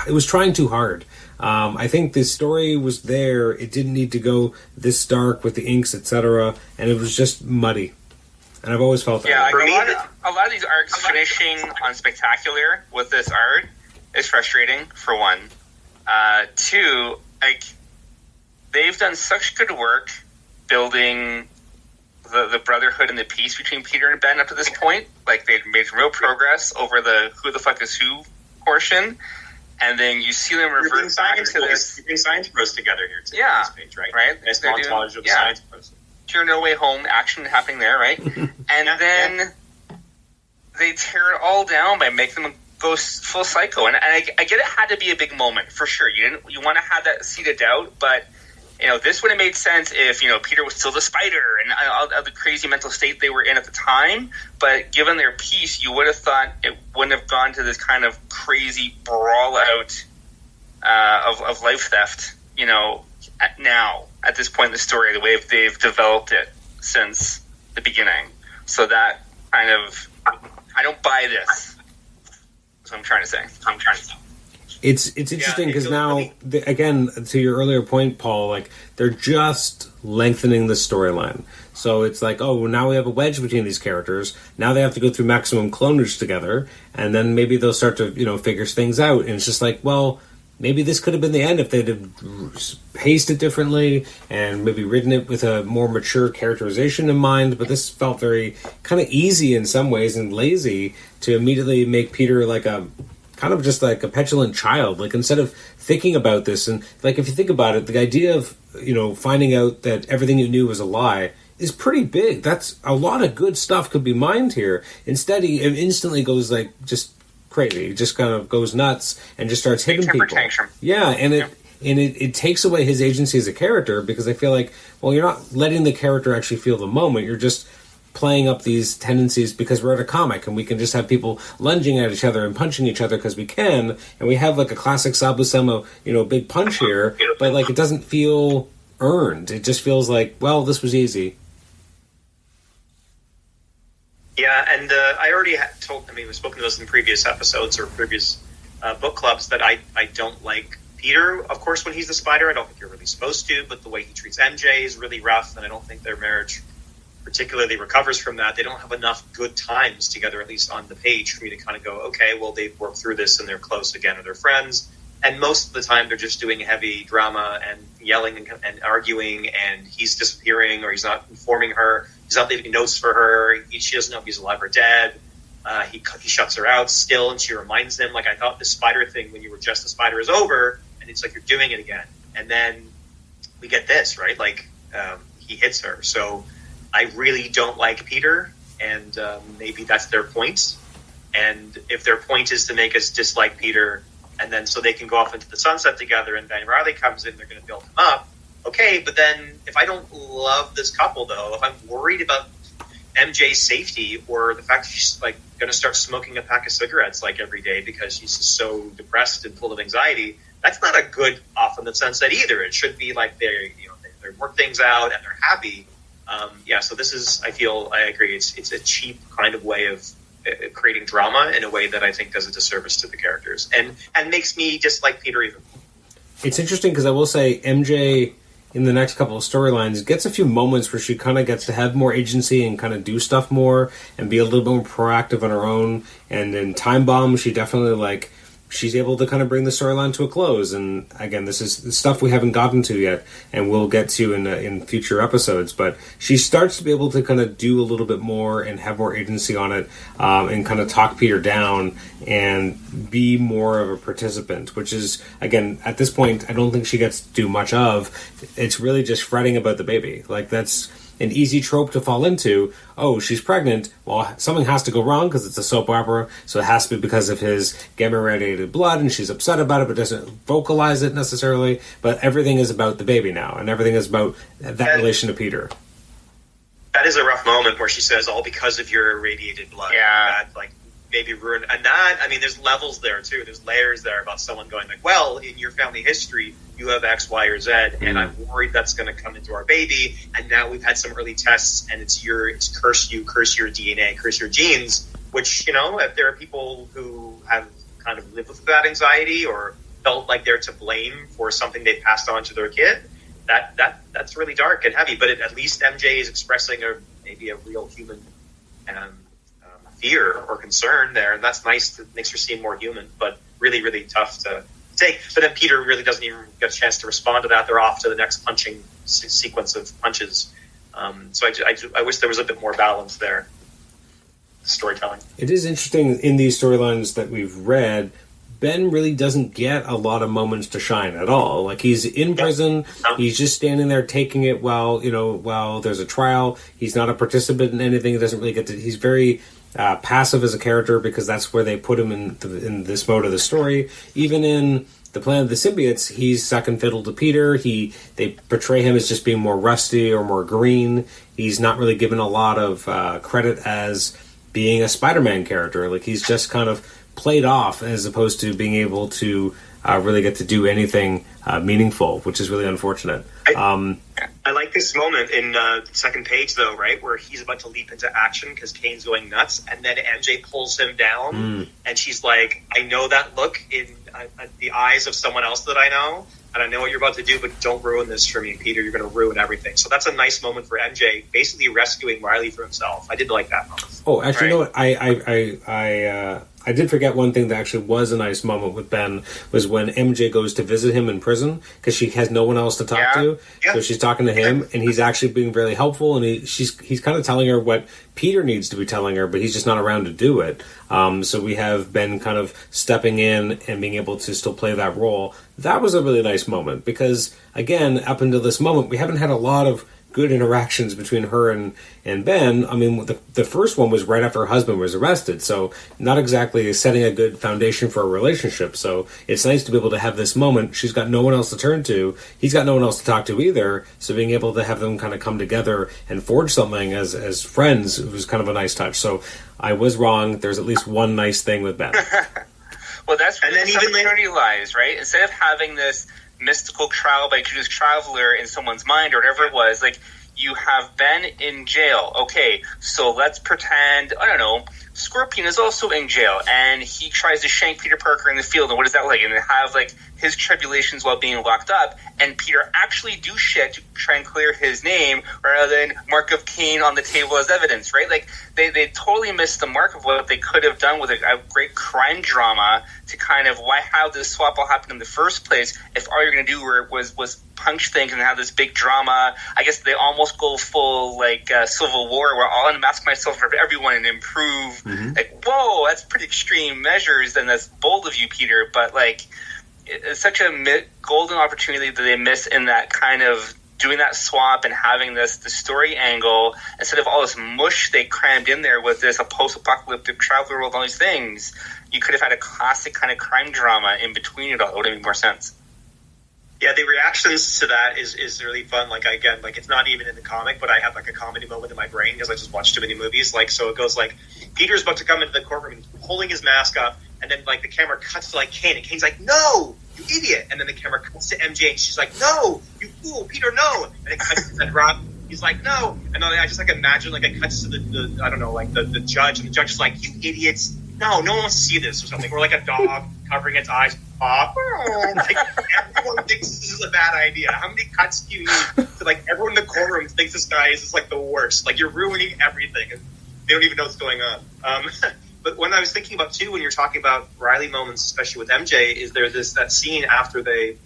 Speaker 1: it was trying too hard. I think the story was there. It didn't need to go this dark with the inks, etc., and it was just muddy. And I've always felt that.
Speaker 3: Yeah, a lot of these arcs finishing on spectacular with this art is frustrating, for one. Two, they've done such good work building the brotherhood and the peace between Peter and Ben up to this point. Like, they'd made real progress over the who the fuck is who portion, and then you see them revert back to this.
Speaker 4: You're doing science pros together here too.
Speaker 3: Yeah,
Speaker 4: on this page, right? Nice
Speaker 3: They're
Speaker 4: montage of the science pros.
Speaker 3: Pure No Way Home action happening there, right? And then they tear it all down by making them go full psycho. And I get it had to be a big moment for sure. You want to have that seed of doubt, but this would have made sense if Peter was still the Spider and all the crazy mental state they were in at the time. But given their peace, you would have thought it wouldn't have gone to this kind of crazy brawl out of life theft. Now at this point in the story, the way they've developed it since the beginning. So that kind of, I don't buy this. That's what I'm trying to say.
Speaker 1: It's interesting because now, again, to your earlier point, Paul, like, they're just lengthening the storyline. So it's like, oh, now we have a wedge between these characters. Now they have to go through maximum clonage together, and then maybe they'll start to, figure things out. And it's just like, well, maybe this could have been the end if they'd have paced it differently and maybe written it with a more mature characterization in mind. But this felt very kind of easy in some ways and lazy to immediately make Peter like a kind of just like a petulant child. Like, instead of thinking about this, and like, if you think about it, the idea of, finding out that everything you knew was a lie is pretty big. That's a lot of good stuff could be mined here. Instead, he instantly goes like just crazy. He just kind of goes nuts and just starts hitting people. Tantrum. Yeah, and it takes away his agency as a character, because I feel like, well, you're not letting the character actually feel the moment. You're just playing up these tendencies because we're at a comic and we can just have people lunging at each other and punching each other because we can, and we have like a classic Sabu Semo, big punch here, but like, it doesn't feel earned. It just feels like, well, this was easy.
Speaker 4: Yeah, and I already we've spoken to this in previous episodes or previous book clubs, that I don't like Peter, of course, when he's the Spider. I don't think you're really supposed to, but the way he treats MJ is really rough, and I don't think their marriage particularly recovers from that. They don't have enough good times together, at least on the page, for me to kind of go, okay, well, they've worked through this and they're close again, or they're friends. And most of the time, they're just doing heavy drama and yelling and arguing, and he's disappearing, or he's not informing her. He's not leaving notes for her. She doesn't know if he's alive or dead. He shuts her out still, and she reminds him, like, I thought this Spider thing, when you were just the Spider, is over, and it's like, you're doing it again. And then we get this, right? Like, he hits her. So I really don't like Peter, and maybe that's their point. And if their point is to make us dislike Peter, and then so they can go off into the sunset together, and Ben Riley comes in, they're going to build him up. Okay, but then if I don't love this couple, though, if I'm worried about MJ's safety, or the fact that she's like going to start smoking a pack of cigarettes like every day because she's just so depressed and full of anxiety, that's not a good off in the sunset either. It should be like they work things out and they're happy. So this is, I agree, it's a cheap kind of way of creating drama in a way that I think does a disservice to the characters and makes me dislike Peter even more.
Speaker 1: It's interesting because I will say MJ in the next couple of storylines gets a few moments where she kind of gets to have more agency and kind of do stuff more and be a little bit more proactive on her own. And in Time Bomb, she definitely she's able to kind of bring the storyline to a close. And again, this is stuff we haven't gotten to yet, and we'll get to in future episodes. But she starts to be able to kind of do a little bit more and have more agency on it, and kind of talk Peter down and be more of a participant, which is, again, at this point, I don't think she gets to do much of. It's really just fretting about the baby. Like, that's an easy trope to fall into. Oh, she's pregnant. Well, something has to go wrong because it's a soap opera, so it has to be because of his gamma-radiated blood, and she's upset about it but doesn't vocalize it necessarily. But everything is about the baby now, and everything is about that relation to Peter.
Speaker 4: That is a rough moment where she says, all because of your irradiated blood.
Speaker 3: Yeah.
Speaker 4: That, maybe ruined. And that, there's levels there, too. There's layers there about someone going well, in your family history, you have X, Y, or Z, and I'm worried that's going to come into our baby. And now we've had some early tests, and it's curse you, curse your DNA, curse your genes, which, if there are people who have kind of lived with that anxiety or felt like they're to blame for something they passed on to their kid, that's really dark and heavy. But at least MJ is expressing maybe a real human fear or concern there, and that's nice. It makes her seem more human, but really, really tough to take. But then Peter really doesn't even get a chance to respond to that. They're off to the next punching sequence of punches. So I wish there was a bit more balance there. Storytelling.
Speaker 1: It is interesting in these storylines that we've read. Ben really doesn't get a lot of moments to shine at all. Like, he's in prison, he's just standing there taking it while there's a trial. He's not a participant in anything. He doesn't really get to. He's very passive as a character because that's where they put him in this mode of the story. Even in the Planet of the Symbiotes, he's second fiddle to Peter. They portray him as just being more rusty or more green. He's not really given a lot of credit as being a Spider-Man character. Like, he's just kind of played off as opposed to being able to really get to do anything meaningful, which is really unfortunate.
Speaker 4: I like this moment in the second page, though, right, where he's about to leap into action because Kane's going nuts, and then MJ pulls him down, and she's like, I know that look in the eyes of someone else that I know, and I know what you're about to do, but don't ruin this for me, Peter. You're going to ruin everything. So that's a nice moment for MJ, basically rescuing Riley from himself. I did like that moment.
Speaker 1: Oh, actually, you know what? I did forget one thing that actually was a nice moment with Ben was when MJ goes to visit him in prison because she has no one else to talk to. Yeah. So she's talking to him, and he's actually being really helpful, and he's kind of telling her what Peter needs to be telling her, but he's just not around to do it. So we have Ben kind of stepping in and being able to still play that role. That was a really nice moment because, again, up until this moment, we haven't had a lot of good interactions between her and Ben. I mean, the first one was right after her husband was arrested, so not exactly setting a good foundation for a relationship. So it's nice to be able to have this moment. She's got no one else to turn to. He's got no one else to talk to either. So being able to have them kind of come together and forge something as friends was kind of a nice touch. So I was wrong. There's at least one nice thing with Ben.
Speaker 3: Well, that's where the opportunity lies, right? Instead of having this mystical trial by Judas Traveler in someone's mind or whatever it was, like, you have Ben in jail. Okay, so let's pretend, I don't know, Scorpion is also in jail, and he tries to shank Peter Parker in the field, and what is that like? And they have, like, his tribulations while being locked up, and Peter actually do shit to try and clear his name, rather than Mark of Cain on the table as evidence, right? Like, they totally missed the mark of what they could have done with a great crime drama to kind of how this swap all happened in the first place if all you're going to do was punch things and have this big drama. I guess they almost go full, like, Civil War, where I'll unmask myself for everyone and improve. Like, whoa, that's pretty extreme measures, and that's bold of you, Peter, but, like, it's such a golden opportunity that they miss in that kind of doing that swap and having the story angle instead of all this mush they crammed in there with this a post-apocalyptic traveler with all these things. You could have had a classic kind of crime drama in between it all. It would have made more sense.
Speaker 4: Yeah, the reactions to that is really fun. Like, again, like, it's not even in the comic, but I have, like, a comedy moment in my brain because I just watched too many movies. Like, so it goes like, Peter's about to come into the courtroom and he's pulling his mask up, and then, like, the camera cuts to, like, Kane, and Kane's like, no, you idiot. And then the camera cuts to MJ, and she's like, no, you fool, Peter, no. And it cuts to that Rob, he's like, no. And then I just, like, imagine, like, it cuts to the I don't know, like, the judge, and the judge is like, you idiots, no one wants to see this, or something. Or, like, a dog covering its eyes, like, everyone thinks this is a bad idea. How many cuts do you need to, like, everyone in the courtroom thinks this guy is just, like, the worst. Like, you're ruining everything, and they don't even know what's going on. But when I was thinking about, too, when you're talking about Riley moments, especially with MJ, is there's that scene after they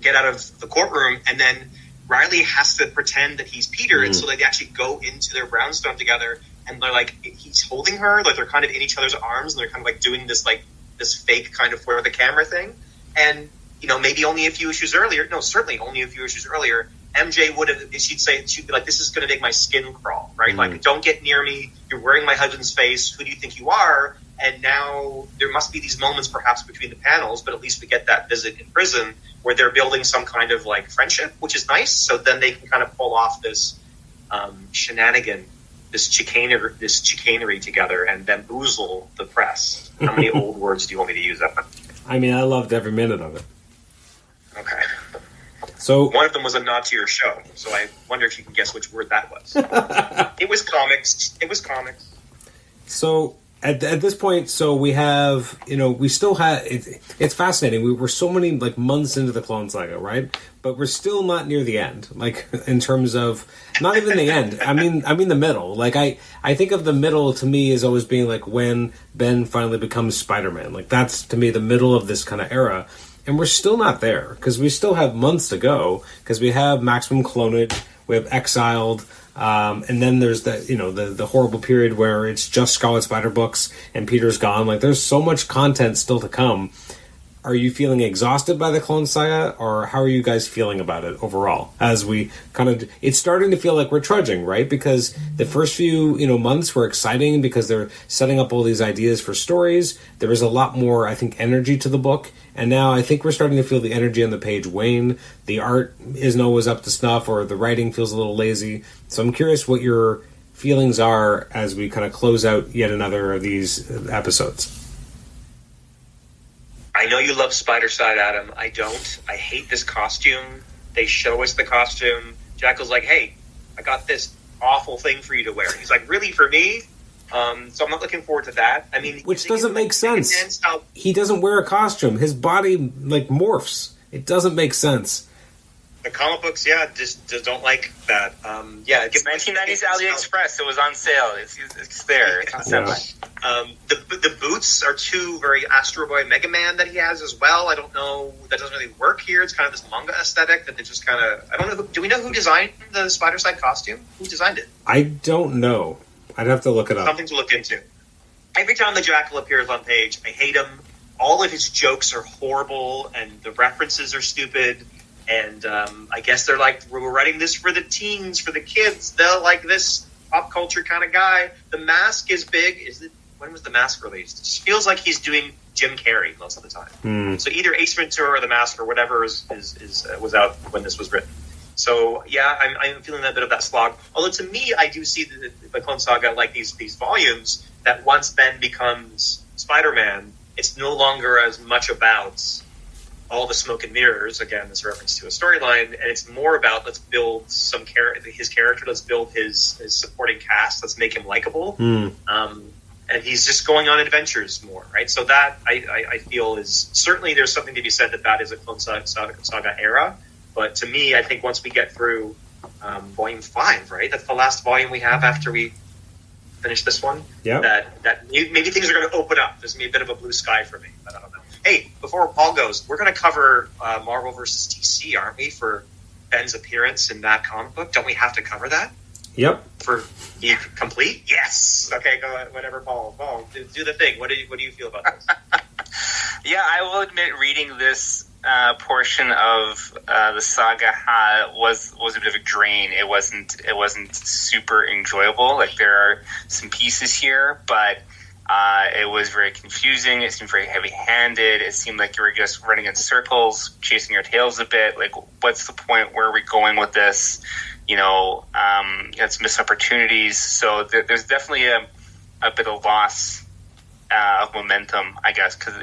Speaker 4: get out of the courtroom, and then Riley has to pretend that he's Peter, and so they actually go into their brownstone together, and they're like, he's holding her, like, they're kind of in each other's arms, and they're kind of, like, doing this, like, this fake kind of for the camera thing. And, you know, maybe only a few issues earlier, no, certainly only a few issues earlier, MJ she'd be like, this is going to make my skin crawl, right? Like, don't get near me. You're wearing my husband's face. Who do you think you are? And now there must be these moments perhaps between the panels, but at least we get that visit in prison where they're building some kind of, like, friendship, which is nice. So then they can kind of pull off this shenanigan, this chicanery together and bamboozle the press. How many old words do you want me to use, Evan?
Speaker 1: I mean, I loved every minute of it.
Speaker 4: Okay.
Speaker 1: So
Speaker 4: one of them was a nod to your show, so I wonder if you can guess which word that was. It was comics.
Speaker 1: So at this point, so we have, you know, we still have, it's fascinating. We're so many, like, months into the Clone Saga, right? But we're still not near the end, like, in terms of, not even the end. I mean the middle. Like, I think of the middle, to me, as always being, like, when Ben finally becomes Spider-Man. Like, that's, to me, the middle of this kind of era. and we're still not there, because we still have months to go, because we have Maximum Clonage, we have Exiled, and then there's the horrible period where it's just Scarlet Spider books and Peter's gone. Like, there's so much content still to come. Are you feeling exhausted by the Clone Saga, or how are you guys feeling about it overall? As we it's starting to feel like we're trudging, right? Because the first few, months were exciting because they're setting up all these ideas for stories. There was a lot more, I think, energy to the book. And now I think we're starting to feel the energy on the page wane. The art isn't always up to snuff, or the writing feels a little lazy. So I'm curious what your feelings are as we kind of close out yet another of these episodes.
Speaker 4: I know you love Spider-Side, Adam. I don't. I hate this costume. They show us the costume. Jackal's like, hey, I got this awful thing for you to wear. He's like, really, for me? So I'm not looking forward to that. I mean,
Speaker 1: which doesn't make sense. He doesn't wear a costume. His body, morphs. It doesn't make sense.
Speaker 4: The comic books, just don't like that.
Speaker 3: It's 1990s AliExpress. It was on sale. It's there. It's on sale.
Speaker 4: The boots are two very Astro Boy Mega Man that he has as well. I don't know. That doesn't really work here. It's kind of this manga aesthetic that they just kind of... I don't know. Do we know who designed the Spider-Side costume? Who designed it?
Speaker 1: I don't know. I'd have to look it up.
Speaker 4: Something to look into. Every time the Jackal appears on page, I hate him. All of his jokes are horrible, and the references are stupid. And I guess they're like, we're writing this for the teens, for the kids. They'll like this pop culture kind of guy. The mask is big. When was the mask released? It just feels like he's doing Jim Carrey most of the time. So either Ace Ventura or the mask or whatever was out when this was written. So I'm feeling a bit of that slog. Although to me, I do see the Clone Saga like these volumes that once Ben becomes Spider-Man, it's no longer as much about all the smoke and mirrors. Again, this reference to a storyline, and it's more about let's build his character, let's build his supporting cast, let's make him likable. And he's just going on adventures more, right? So that I feel is certainly there's something to be said that is a Clone Saga era. But to me, I think once we get through volume 5, right? That's the last volume we have after we finish this one. Yeah. That maybe things are going to open up. There's going to be a bit of a blue sky for me, but I don't know. Hey, before Paul goes, we're going to cover Marvel vs. DC, aren't we, for Ben's appearance in that comic book? Don't we have to cover that?
Speaker 1: Yep.
Speaker 4: For you complete? Yes. Okay, go ahead. Whatever, Paul. Paul, do the thing. What do you feel about this?
Speaker 3: Yeah, I will admit reading this portion of the saga was a bit of a drain. It wasn't super enjoyable. Like, there are some pieces here, but it was very confusing. It seemed very heavy-handed. It seemed like you were just running in circles, chasing your tails a bit. Like, what's the point? Where are we going with this? It's missed opportunities. So there's definitely a bit of loss of momentum, I guess, because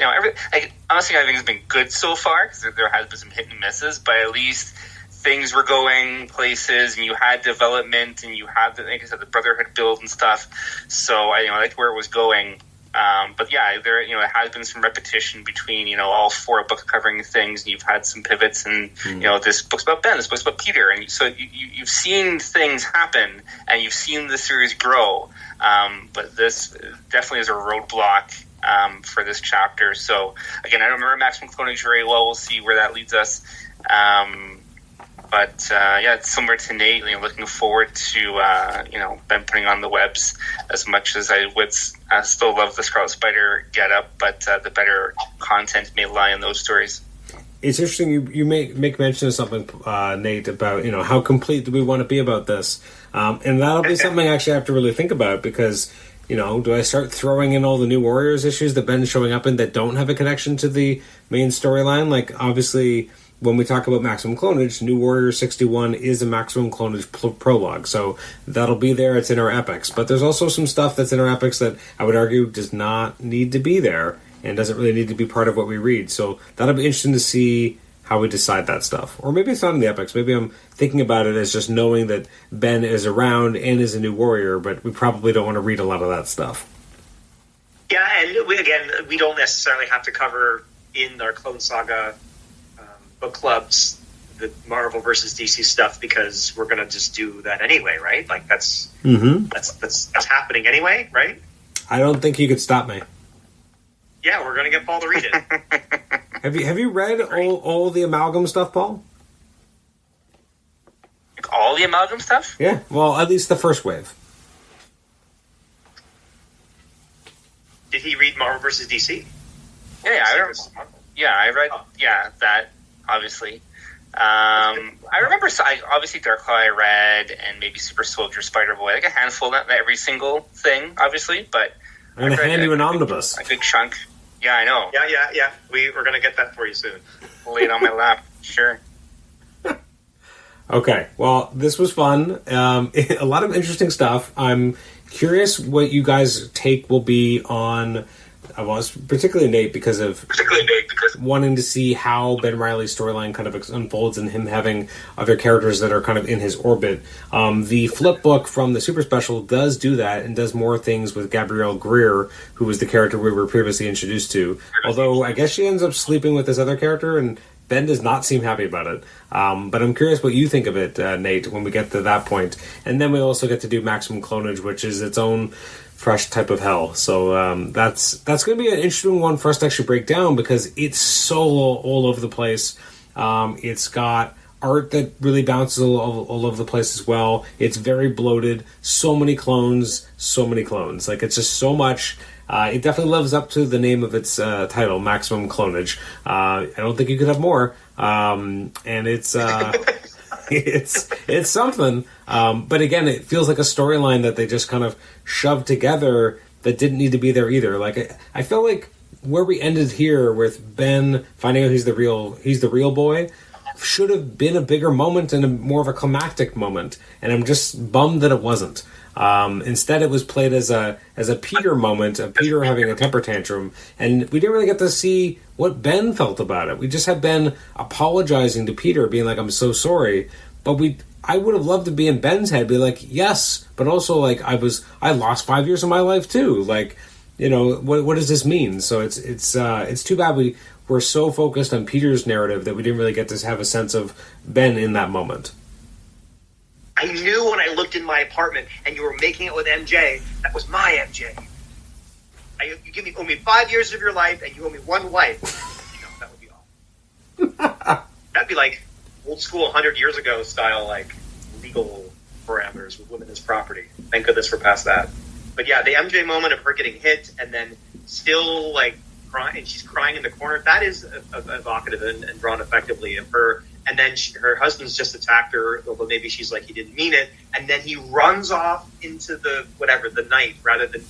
Speaker 3: honestly, I think it's been good so far, because there has been some hit and misses, but at least things were going places, and you had development, and you had the Brotherhood build and stuff. So I liked where it was going. But yeah, there it has been some repetition between all 4 book covering things, and you've had some pivots, and this book's about Ben, this book's about Peter, and so you've seen things happen, and you've seen the series grow. But this definitely is a roadblock for this chapter. So again, I don't remember Maximum Clonage very well. We'll see where that leads us. But it's similar to Nate. Looking forward to Ben putting on the webs, as much as I would still love the Scarlet Spider getup, but the better content may lie in those stories.
Speaker 1: It's interesting you make mention of something, Nate, about how complete do we want to be about this, and that'll be something I actually have to really think about, because do I start throwing in all the New Warriors issues that Ben's showing up in that don't have a connection to the main storyline? Like, obviously, when we talk about Maximum Clonage, New Warrior 61 is a Maximum Clonage prologue, so that'll be there. It's in our epics, but there's also some stuff that's in our epics that I would argue does not need to be there and doesn't really need to be part of what we read. So that'll be interesting to see how we decide that stuff. Or maybe it's not in the epics. Maybe I'm thinking about it as just knowing that Ben is around and is a New Warrior, but we probably don't want to read a lot of that stuff.
Speaker 4: Yeah, and we don't necessarily have to cover in our Clone Saga book clubs the Marvel versus DC stuff, because we're going to just do that anyway, right? Like, that's happening anyway, right?
Speaker 1: I don't think you could stop me.
Speaker 4: Yeah, we're going to get Paul to read it.
Speaker 1: Have you read all the Amalgam stuff, Paul?
Speaker 3: Like all the Amalgam stuff?
Speaker 1: Yeah. Well, at least the first wave.
Speaker 4: Did he read Marvel vs. DC?
Speaker 3: Yeah, I read. Yeah, that obviously. I remember. Obviously, Darkclaw I read, and maybe Super Soldier, Spider Boy, like a handful, not every single thing, obviously, but.
Speaker 1: I'm going to hand you an omnibus.
Speaker 3: A big chunk. Yeah, I know.
Speaker 4: Yeah. We're going to get that for you soon.
Speaker 3: Lay it on my lap. Sure.
Speaker 1: Okay, well, this was fun. A lot of interesting stuff. I'm curious what you guys' take will be on... Well, it's particularly Nate because wanting to see how Ben Reilly's storyline kind of unfolds and him having other characters that are kind of in his orbit. The flip book from the Super Special does do that and does more things with Gabrielle Greer, who was the character we were previously introduced to. Although I guess she ends up sleeping with this other character, and Ben does not seem happy about it. But I'm curious what you think of it, Nate, when we get to that point. And then we also get to do Maximum Clonage, which is its own fresh type of hell. So that's going to be an interesting one for us to actually break down because it's so all over the place. It's got art that really bounces all over the place as well. It's very bloated. So many clones. Like, it's just so much. It definitely lives up to the name of its title, Maximum Clonage. I don't think you could have more. And it's... it's something, but again, it feels like a storyline that they just kind of shoved together that didn't need to be there either. Like I feel like where we ended here with Ben finding out he's the real boy should have been a bigger moment and more of a climactic moment, and I'm just bummed that it wasn't. Instead, it was played as a Peter moment of Peter having a temper tantrum, and we didn't really get to see what Ben felt about it. We just had Ben apologizing to Peter, being like, "I'm so sorry," but I would have loved to be in Ben's head, be like, "Yes," but also like I lost 5 years of my life too. Like, you know, what does this mean? So it's too bad we're so focused on Peter's narrative that we didn't really get to have a sense of Ben in that moment.
Speaker 4: I knew when I looked in my apartment and you were making it with MJ, that was my MJ. You owe me 5 years of your life and you owe me one wife. That would be awful. That'd be like old school 100 years ago style, like legal parameters with women as property. Thank goodness we're past that. But yeah, the MJ moment of her getting hit and then still like crying, and she's crying in the corner, that is evocative and drawn effectively of her. And then her husband's just attacked her, although maybe she's like, he didn't mean it. And then he runs off into the night, rather than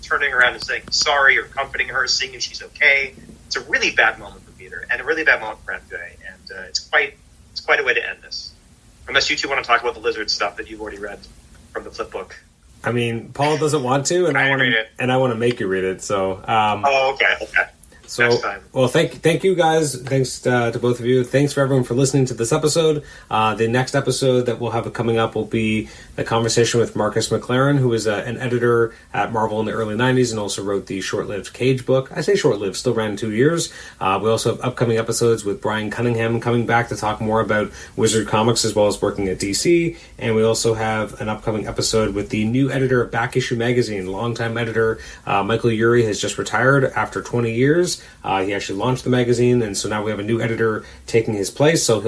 Speaker 4: turning around and saying sorry or comforting her, seeing if she's okay. It's a really bad moment for Peter and a really bad moment for MJ. And it's quite a way to end this. Unless you two want to talk about the lizard stuff that you've already read from the flip book.
Speaker 1: I mean, Paul doesn't want to, and I want to make you read it. So.
Speaker 4: Okay.
Speaker 1: So, well, thank you guys. Thanks to both of you. Thanks for everyone for listening to this episode. The next episode that we'll have coming up will be the conversation with Marcus McLaren, who was an editor at Marvel in the early 90s and also wrote the short-lived Cage book. I say short-lived, still ran 2 years. We also have upcoming episodes with Brian Cunningham coming back to talk more about Wizard Comics as well as working at DC. And we also have an upcoming episode with the new editor of Back Issue Magazine, longtime editor Michael Urey has just retired after 20 years. He actually launched the magazine, and so now we have a new editor taking his place. So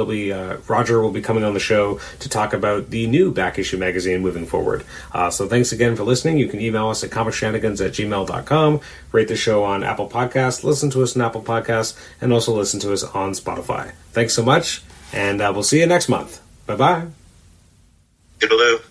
Speaker 1: Roger will be coming on the show to talk about the new Back Issue Magazine moving forward. So thanks again for listening. You can email us at comicshenanigans@gmail.com, rate the show on Apple Podcasts, listen to us on Apple Podcasts, and also listen to us on Spotify. Thanks so much, and we'll see you next month. Bye-bye.
Speaker 4: Toodaloo.